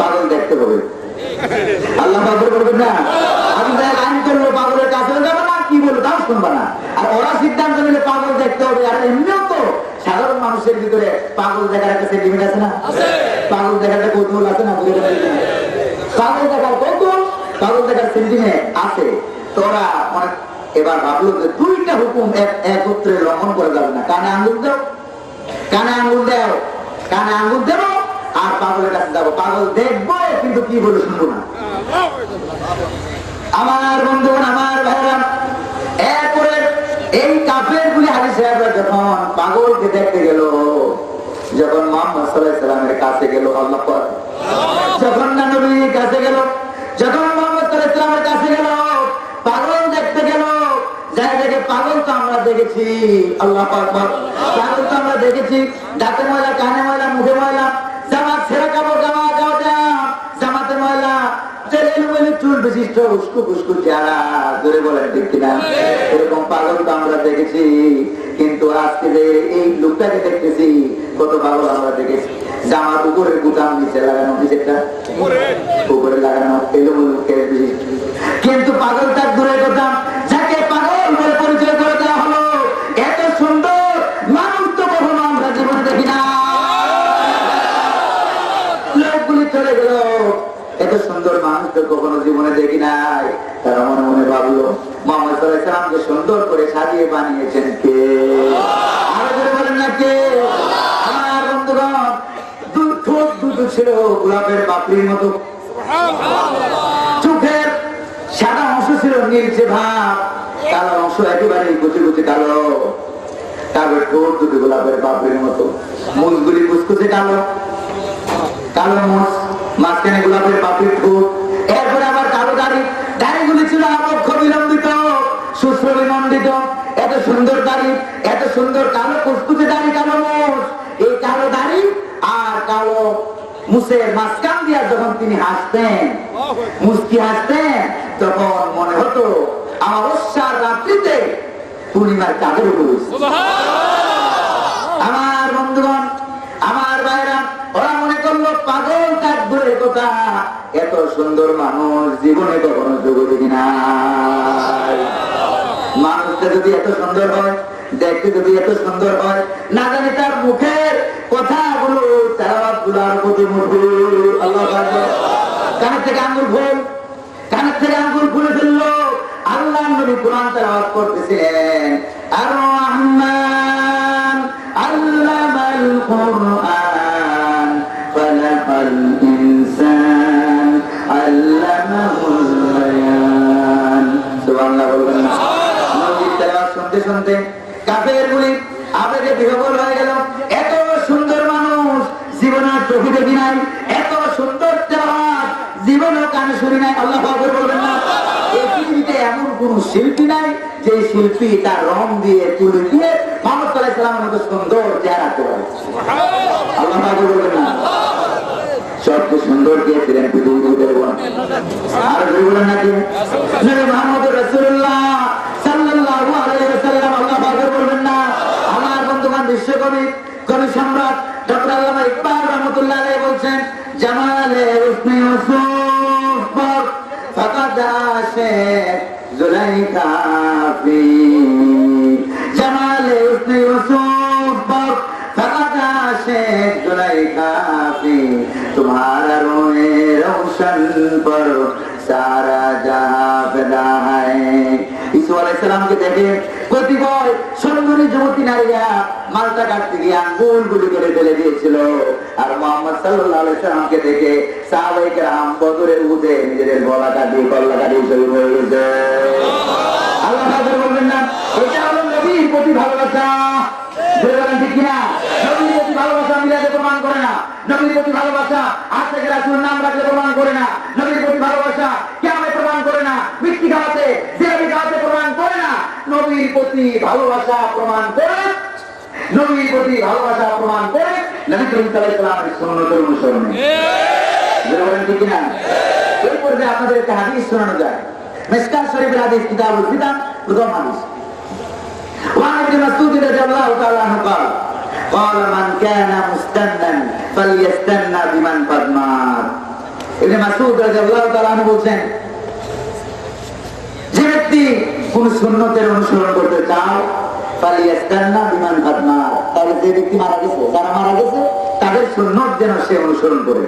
পাগল দেখতে হবে। আল্লাহ পাগল করবেন না। আমি আইন করলো পাগলের কাছে যাবো না, কি বলবো তাও শুনবো না। আর ওরা সিদ্ধান্ত নিলে পাগল দেখতে হবে। আর এমনিও তো সাধারণ মানুষের ভিতরে পাগল দেখার একটা সেন্টিমেন্ট আছে না? পাগল দেখার একটা কৌতূহল আছে না? পাগল দেখার কৌতূহল, পাগল দেখার সেন্টিমেন্ট আছে। তোরা মানে এবার ভাবলো যে দুইটা হুকুম একত্রে লঙ্ঘন করে যাবে না। কানে আঙ্গুল দাও, কানে আঙ্গুল দাও, কানে আঙ্গুল দেবো আর পাগলের কাছে যাবো। পাগল দেখবো কিন্তু কি বলে শুনবো না। আমার বন্ধুগণ, আমার ভাইরা, এরপরে এই কাফের গুলি হাজী সাহেবরা যখন পাগলকে দেখতে গেল, যখন মুহাম্মদ সাল্লাল্লাহু আলাইহি সাল্লামের কাছে গেল, আল্লাহ পাক যখন নবীর কাছে গেল, যখন মুহাম্মদ সাল্লাল্লাহু আলাইহি সাল্লামের কাছে গেল, পাগল দেখতে গেল। যাই দেখে পাগল তো আমরা দেখেছি, আল্লাহ পাক, পাগল তো আমরা দেখেছি, দাঁতে ময়লা, কানে ময়লা, মুখে ময়লা, জামা ছেঁড়া কাপড়, জামাতে ময়লা, চুল বিশিষ্ট, উস্কু ফুস্কু চেহারা, জোরে বলেন ঠিক কিনা? এরকম পাগল তো আমরা দেখেছি, কিন্তু আজকে যে এই লোকটাকে দেখতেছি, কত পাগল আমরা দেখেছি। জামার উপরে বুতাম নিচে লাগানো, নিচেটা উপরে লাগানো, এলোমেলো বিশিষ্ট। কিন্তু পাগলটা দূরের কথা, যাকে পাগল বলে পরিচয় করে দেওয়া হলো, এত সুন্দর মানুষ তো কখনো আমরা জীবনে দেখি না। লোকগুলি চলে গেল, এত সুন্দর মানুষ তো কখনো জীবনে দেখি নাই। তারা মনে মনে ভাবলো, মুহাম্মদ সাল্লাল্লাহু আলাইহি সাল্লামকে সুন্দর করে সাজিয়ে বানিয়েছেন কে? আরো করে বলেন না কে? আমার বন্ধুগণ, ঠোঁট দুটো ছিল গোলাপের পাপড়ির মতো, চোখের সাদা অংশ ছিল নীলচে ভাব, কালো অংশ একেবারে কুচি কুচি কালো, তারপরে ঠোঁট দুটো গোলাপের পাপড়ির মতো, মুখগুলি কুচকুচে কালো, কালো মুখ, মাঝখানে গোলাপের পাপড়ির ঠোঁট, এরপরে আবার কালো দাড়ি, দাড়িগুলি ছিল আবক্ষ বিলম্বিত, সুশ্রবিমণ্ডিত। এত সুন্দর দাড়ি, এত সুন্দর কালো কুচকুচে দাড়ি, কালো মুখ, এই কালো দাড়ি আর কালো মুছের মাঝখান দিয়া যখন তিনি হাসতেন, মুস্কি হাসতেন, তখন মনে হতো আমার অস্যার রাত্রিতে পূর্ণিমার চাঁদের উপর। আমার বন্ধুগণ, আমার ভাইরা, ওরা মনে করলো পাগল তার দূরের কথা, এত সুন্দর মানুষ জীবনে কখনো জগতে কিনা। মানুষটা যদি এত সুন্দর হয়, দেখতে যদি এত সুন্দর হয়, না জানি তার মুখের কথাগুলো, তেলাওয়াত গুলো আর কত মধুর। আল্লাহ কানের থেকে আঙ্গুল খোল, কানের থেকে আঙ্গুল খুলে ফেললো। আল্লাহ নবী কোরআন তেলাওয়াত করতেছিলেন, আর রহমান আল্লামাল কুরআন খালাকাল ইনসান আল্লামাহুল বায়ান। সুবহানাল্লাহ বলবেন না? নবী তেলাওয়াত শুনতে শুনতে কাফের গুলি আবেগে বিহ্বল হয়ে গেল। এত সুন্দর মানুষ জীবনে চোখে দেখি নাই, এত সুন্দর তেলাওয়াত জীবনে কানে শুনি নাই। আল্লাহু আকবার বলবেন না? এই পৃথিবীতে এমন কোন শিল্পী নাই যে শিল্পী তার রং দিয়ে, তুলি দিয়ে মুহাম্মদ সাল্লাল্লাহু আলাইহিস সালামের মতো সুন্দর চেহারা করে আল্লাহ পাক বলবেন না সবচেয়ে সুন্দর কে ছিলেন পৃথিবীতে বলবেন আর বলবেন নাকি নবী মুহাম্মদ রাসূলুল্লাহ সাল্লাল্লাহু আলাইহি ওয়াসাল্লাম আল্লাহ পাক বলবেন না আমার বন্ধুগণ বিশ্বকবি কবি সম্রাট ডক্টর আল্লামা ইকবাল রহমাতুল্লাহ আলাইহি বলছেন জামালে হুসনে ইউসুফ ফাকাদ আশিক জুলাইখা ফি জামালে হুসনে ইউসুফ ফাকাদ আশিক জুলাইখা ফি तुम्हारा रोए रोशन पर सारा जहां फिदा है ঈসা আলাইহিস সালামকে দেখে কতিপয় সুন্দরী যুবতী নারীরা মালটা কাটতে গিয়ে আঙ্গুলগুলি করে ফেলে দিয়েছিল আর মুহাম্মদ সাল্লাল্লাহু আলাইহি সাল্লামকে দেখে সাহাবায়ে কেরাম বদরের উদে নিজেদের গলা কাটিয়ে কল্লা কাটিয়ে শহীদ হয়ে গেছে আল্লাহ তাআলা বলবেন না এটা হলো নবীর প্রতি ভালোবাসা বলেন ঠিক কিনা নবীর প্রতি ভালোবাসা মিলাদে প্রমাণ করে না নবীর প্রতি ভালোবাসা আশিক রাসূল নাম রাখলে প্রমাণ করে না নবীর প্রতি ভালোবাসা কিয়ামে প্রমাণ করে না মিষ্টি খাওয়াতে জিলাপি খাওয়াতে প্রমাণ করে না নবীর প্রতি ভালোবাসা প্রমাণ করে নবীর প্রতি ভালোবাসা প্রমাণ করে নবী করিম সাল্লাল্লাহু আলাইহি ওয়াসাল্লামের সুন্নতের অনুসরণে বলেন ঠিক কিনা এরপর যে আপনাদের একটা হাদিস শোনানো যায় মিশকাত শরীফের হাদিস কিতাবুল ফিতান প্রথম হাদিস وعن ابن مسعود رضي الله تعالى عنه قال من كان مستنا فليستنى بمن قد مات ابن مسعود رضي الله تعالى عنه বলেন যে ব্যক্তি কোন সুন্নতের অনুসরণ করতে চায় ফালিয়াস্তান্না বিমান قد مات তাহলে যে ব্যক্তি মারা গেছে যারা মারা গেছে তাদের সুন্নত যেন সে অনুসরণ করে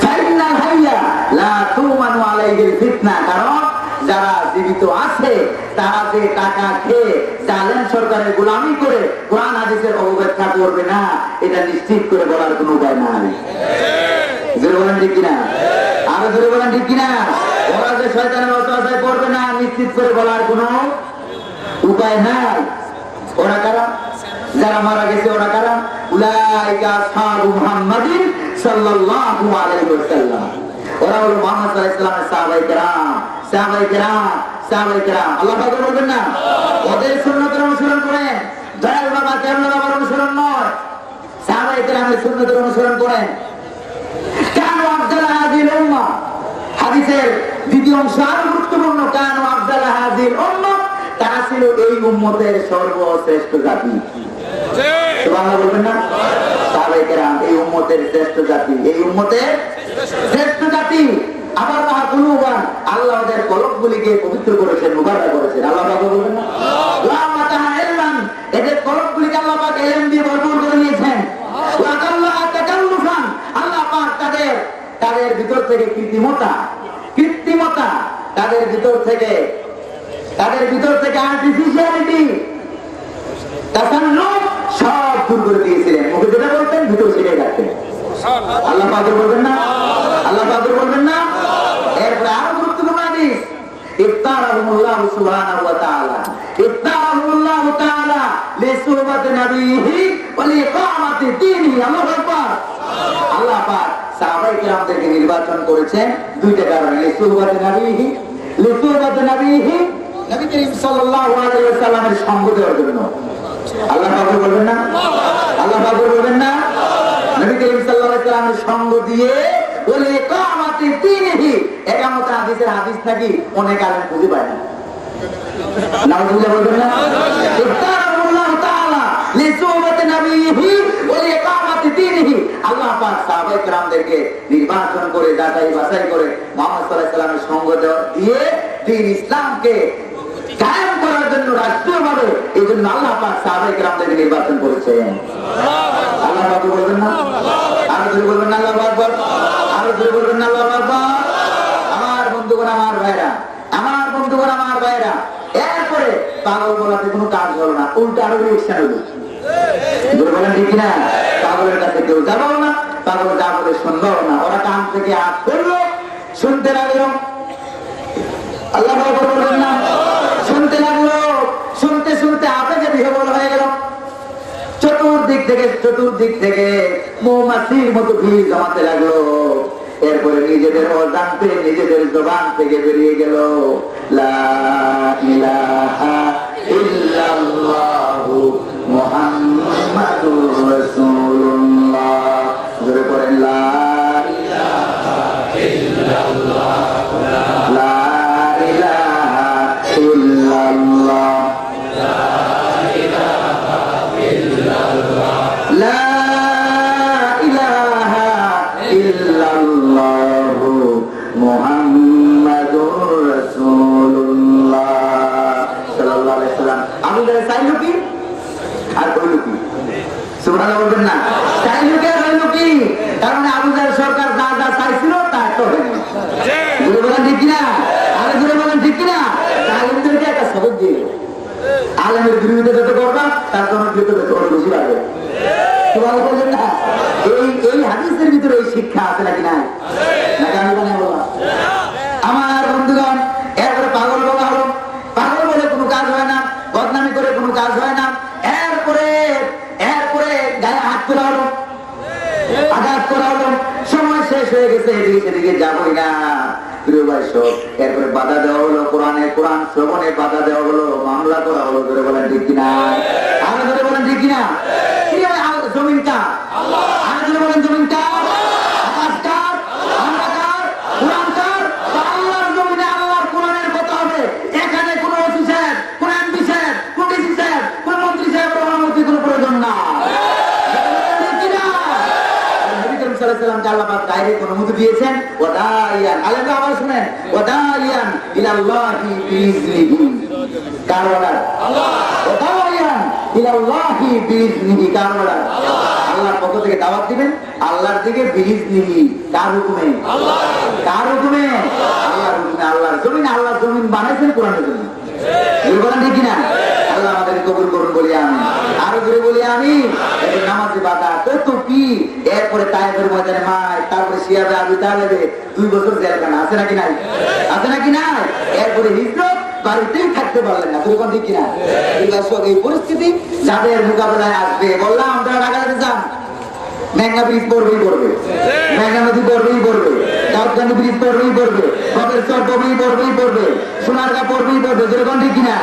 ফাইনাল হাইয়া লা তুমানু আলাইহিল ফিতনা কারণ যারা জীবিত আছে তারা যে টাকা খেয়ে জালেম সরকারের গোলামি করে কোরআন হাদিসের অবব্যাখ্যা করবে না এটা নিশ্চিত করে বলার কোনো উপায় নাই জোরে বলেন ঠিক কিনা আরো জোরে বলেন ঠিক কিনা ওরা যে শয়তানের ওয়াসওয়াসায় পড়বে না নিশ্চিত করে বলার কোনো উপায় নাই ওরা কারা যারা মারা গেছে ওরা কারা উলাইকা আসহাবু মুহাম্মাদিন সাল্লাল্লাহু আলাইহি ওয়াসাল্লাম ওরা হলো মুহাম্মদ সাল্লাল্লাহু আলাইহি ওয়াসাল্লামের সাহাবায়ে কেরাম আল্লাহ পাক বলবেন না ওদের সুন্নতের অনুসরণ করেন দয়াল বাবা কেমন বাবার অনুসরণ নয় সাহাবায়ে কেরামের সুন্নতের অনুসরণ করেন কানু আফজাল হাযিল উম্মাহ হাদিসের দ্বিতীয় অংশ আরো গুরুত্বপূর্ণ কানু আফজাল হাযিল উম্মাহ তারা ছিল এই উম্মতের সর্বশ্রেষ্ঠ জাতি সুবহানাল্লাহ বলবেন না সাহাবায়ে কেরাম এই উম্মতের শ্রেষ্ঠ জাতি এই উম্মতের শ্রেষ্ঠ জাতি আবার মাহকুলুবান আল্লাহ ওদের কলবগুলিকে পবিত্র করেছেন মুবারক করেছেন আল্লাহ পাক বলবেন না লামা তাহাইলান এদের কলবগুলিকে আল্লাহ পাক ইলম দিয়ে ভরপুর করে নিয়েছেন ওয়া আল্লাহ তাকাল্লুফান আল্লাহ পাক তাদের ভিতর থেকে কৃত্রিমতা তাদের ভিতর থেকে আর্টিফিশিয়ালিটি তাসান্নুফ সব দূর করে দিয়েছিলেন মুখে যেটা বলতেন ভিতর সেটাই রাখতেন আল্লাহ পাক বলবেন না আল্লাহ পাক বলবেন না এরপরে আরো গুরুত্বপূর্ণ হাদিস ইফতারাহুল্লাহু সুবহানাহু ওয়া তাআলা ইফতারাহুল্লাহু তাআলা লিসুহবাতি নবীহি ওয়া লিইকামাতি দীনিহি আল্লাহু আকবার আল্লাহ পাক সাহাবায়ে কিরামদেরকে নির্বাচন করেছেন দুইটা কারণে লিসুহবাতি নবীহি নবী করিম সাল্লাল্লাহু আলাইহি ওয়াসাল্লামের সঙ্গ দেওয়ার জন্য আল্লাহ পাক বলবেন না আল্লাহ পাক বলবেন না নবী করিম সাল্লাল্লাহু আলাইহি ওয়াসাল্লামের সঙ্গ দিয়ে বলে ইকামাতি দীনিহি ইকামত হাদিসের হাদিস নাকি অনেক আলেম বুঝে পায় না নাউযুবিল্লাহ বলবেন না ইফতারাহুল্লাহু তাআলা লিসুহবাতি নবীহি ওয়া লিইকামাতি দীনিহি আল্লাহ পাক সাহাবায়ে কিরামদেরকে নির্বাচন করে যাচাই বাছাই করে মুহাম্মদ সাল্লাল্লাহু আলাইহি ওয়াসাল্লামের সঙ্গ দিয়ে দ্বীন ইসলামকে কায়েম করার জন্য রাষ্ট্রীয়ভাবে এইজন্য আল্লাহ পাক সাহাবায়ে কিরামদেরকে নির্বাচন করেছেন আল্লাহ পাক বলবেন না আর যদি বলবেন না আল্লাহু আকবার আর যদি বলবেন না আল্লাহু আকবার আমার বন্ধুগণ আমার ভাইরা এরপরে পাগল বলাতে কোনো কাজ হলো না উল্টা আরো রিঅ্যাকশন হলো বলেন ঠিক না পাগলের কাছে কেউ যাবো না পাগল যা বলে শুনবো না ওরা কান থেকে আট করলো শুনতে লাগলো আল্লাহ বলবেন না শুনতে লাগলো শুনতে আবেগে বিহবল হয়ে গেল চতুর্দিক থেকে মৌমাছির মতো ভিড় জমাতে লাগলো এরপরে নিজেদের অজান্তে নিজেদের জবান থেকে বেরিয়ে গেল লা ইলাহা ইল্লাল্লাহু লা ইলাহা ইল্লাল্লাহু মুহাম্মাদুর রাসূলুল্লাহ সাল্লাল্লাহু আলাইহি ওয়াসাল্লাম। আবু জাহেল চাইলো কি আর কইলো কি? সুবহানাল্লাহ বলবেন না? চাইলো কি আর হইলো কি? কারণ আবু জাহেল সরকার যা যা চাইছিল তা তো হয়নি। জোরে বলেন ঠিক কিনা? আরে জোরে বলেন ঠিক কিনা? তাহলে একটা সবক দিয়ে আলেমের বিরুদ্ধে যত করবা তার জন্য কিন্তু তত বেশি বাড়বে। সুবহানাল্লাহ বলবেন না? এই হাদিসের ভিতরে এই শিক্ষা আছে নাকি নাই? নাকি আমি বানাই বললাম? আমার বন্ধুগণ, এরপরে পাগল বলা হলো। পাগল বলে কোনো কাজ হয় না, বদনামি করে কোনো কাজ হয় না। এরপরে গায়ে হাত তোলা হলো, আঘাত করা হলো। সময় শেষ হয়ে গেছে, এদিকে সেদিকে যাবই না। প্রিয় ভাই সব, এরপরে বাধা দেওয়া হলো, কোরআন শ্রবণে বাধা দেওয়া হলো, মামলা করা হলো। ধরে বলেন ঠিক কিনা? আরো ধরে বলেন ঠিক কিনা? জমিনটা আরো ধরে বলেন জমিনটা আকাশটার অন্ধকার কোরআনটার আল্লাহর জমিনে আল্লাহর কোরআনের কথা হবে। এখানে কোনো ওসি সাহেব, কোন এমপি সাহেব, কোন ডিসি সাহেব, কোন মন্ত্রী সাহেব অনুমতির কোনো প্রয়োজন না। অনুমতি দিয়েছেন আবার শুনেন, আল্লাহর পক্ষ থেকে দাওয়াত দিবেন, আল্লাহর দিকে বিইজনিহি। কার হুকুমে? কার হুকুমে? আল্লাহর হুকুমে। আল্লাহর জমিন, আল্লাহর জমিন বানাইছেন কোরআনের জন্য। বলেন ঠিক কিনা? আল্লাহ আমাদেরকে কবুল করুন বলি আমি। আরো জোরে বলি আমি। নামাজে বাধা কত কি, এরপরে তায়েফের ময়দানে মায়, তারপরে সিয়াবে আবু তালেবে 2 বছর জেলখানা। আছে নাকি নাই? আছে নাকি নাই? এরপরে হিজরত, বাড়িতেই থাকতে পারলেন না। তখন ঠিক কিনা? এই পরিস্থিতি যাদের মোকাবেলায় আসবে, বললাম আপনারা ঢাকাতে যান, মেঘনা ব্রিজ পড়বেই পড়বে, মেঘনা নদী পড়বেই পড়বে, দাউদকান্দি ব্রিজ পড়বেই পড়বে, কবের চর পড়বেই পড়বে, সোনারগাঁ পড়বেই পড়বে। যেরকম ঠিক কিনা?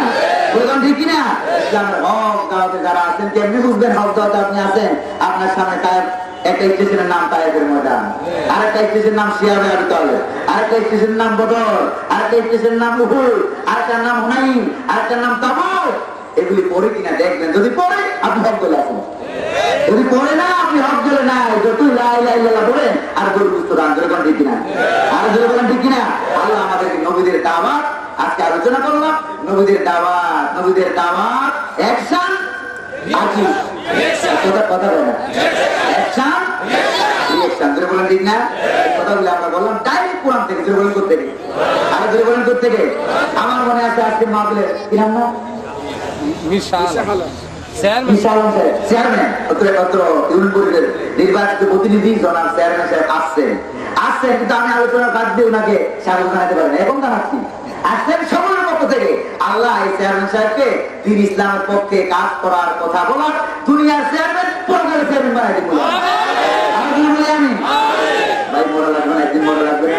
যেরকম ঠিক কিনা? ইসলামের হক দাওয়াতে যারা আছেন, কেমনি বুঝবেন হক দাওয়াতে আপনি আছেন? আপনার সামনে তায়েফ, একটা স্টেশনের নাম তায়েফের ময়দান, আরেকটা স্টেশনের নাম সিয়াবে আবু তালেব, আরেকটা স্টেশনের নাম বদর, আরেকটা স্টেশনের নাম উহুদ, আরেকটার নাম হুনাইন, আরেকটার নাম তাবুক। এগুলি পড়ে কিনা দেখবেন। যদি পড়ে আপনি হক বলে আছেন, যদি পড়ে না আপনি হক গেলে না। যতই লা ইলাহা ইল্লাল্লাহ বলেন আর গরু বুঝতে রান। যেরকম ঠিক কিনা? আর যদি বলেন ঠিক কিনা? আল্লাহ আমাদেরকে নবীদের দাওয়াত আজকে আলোচনা করলাম। নবীদের দাওয়াত অ্যাকশন আজি কথা বলে না, অ্যাকশন রিঅ্যাকশন। যদি বলেন ঠিক না? কথাগুলো আমরা বললাম ডাইরেক্ট কোরআন থেকে। যদি বলেন করতে থেকে, আর যদি বলেন করতে থেকে, আমার মনে আছে আজকে মাহফিলে কি নাম না? নির্বাচিত প্রতিনিধি জনাব চেয়ারম্যান সাহেব আসছেন, কিন্তু আমি আলোচনার কাজ দিয়ে ওনাকে স্বাগত জানাতে পারি না। এখন জানাচ্ছি, আসছেন সকলের পক্ষ থেকে। আল্লাহ এই চেয়ারম্যান সাহেবকে দিন ইসলামের পক্ষে কাজ করার কথা বলার, দুনিয়ার চেয়ারম্যান পরকালের চেয়ারম্যান বানাই দিব। আমি ভাই মনে লাগবে না, একদিন মনে লাগবে না।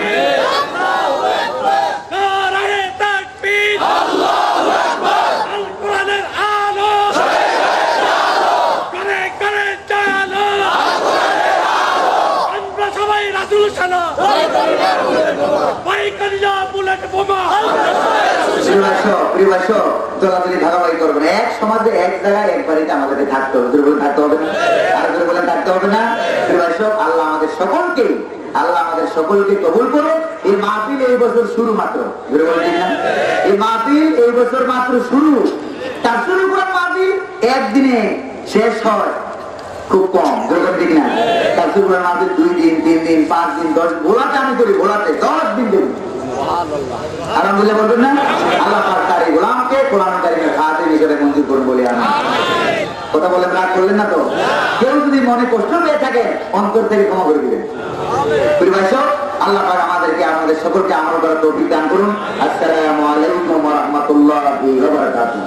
ভাগাভাগি করবেন। এক সমাজে এক জায়গায় এক বাড়িতে আমাদেরকে থাকতে হবে। থাকতে হবে না? আর বলেন থাকতে হবে না? আল্লাহ আমাদের সকলকে কবুল করুন। এই মাহফিল এই বছর শুরু মাত্র। এই মাহফিল এই বছর মাত্র শুরু। তার শুরু করা মাহফিল একদিনে শেষ হয় খুব কম। যেরকম ঠিক না? তার শুরু করা মাহফিল 2 দিন, 3 দিন, 5 দিন, 10 ভোলাতে আমি করি, ভোলাতে 10 দিন দেবো। আলহামদুলিল্লাহ বলবেন না? আল্লাহ পাক তার এই গোলামকে কোরআন কারীমের খাতির হিসেবে মঞ্জুর করুন বলি আমি। কথা বলেন, রাগ করলেন না তো? কেউ যদি মনে কষ্ট পেয়ে থাকে অন্তর থেকে ক্ষমা করে দিবেন। আল্লাহ পাক আমাদেরকে, আমাদের সকলকে আমল করার তৌফিক দান করুন। আসসালামু আলাইকুম ওয়া রাহমাতুল্লাহি ওয়া বারাকাতুহু।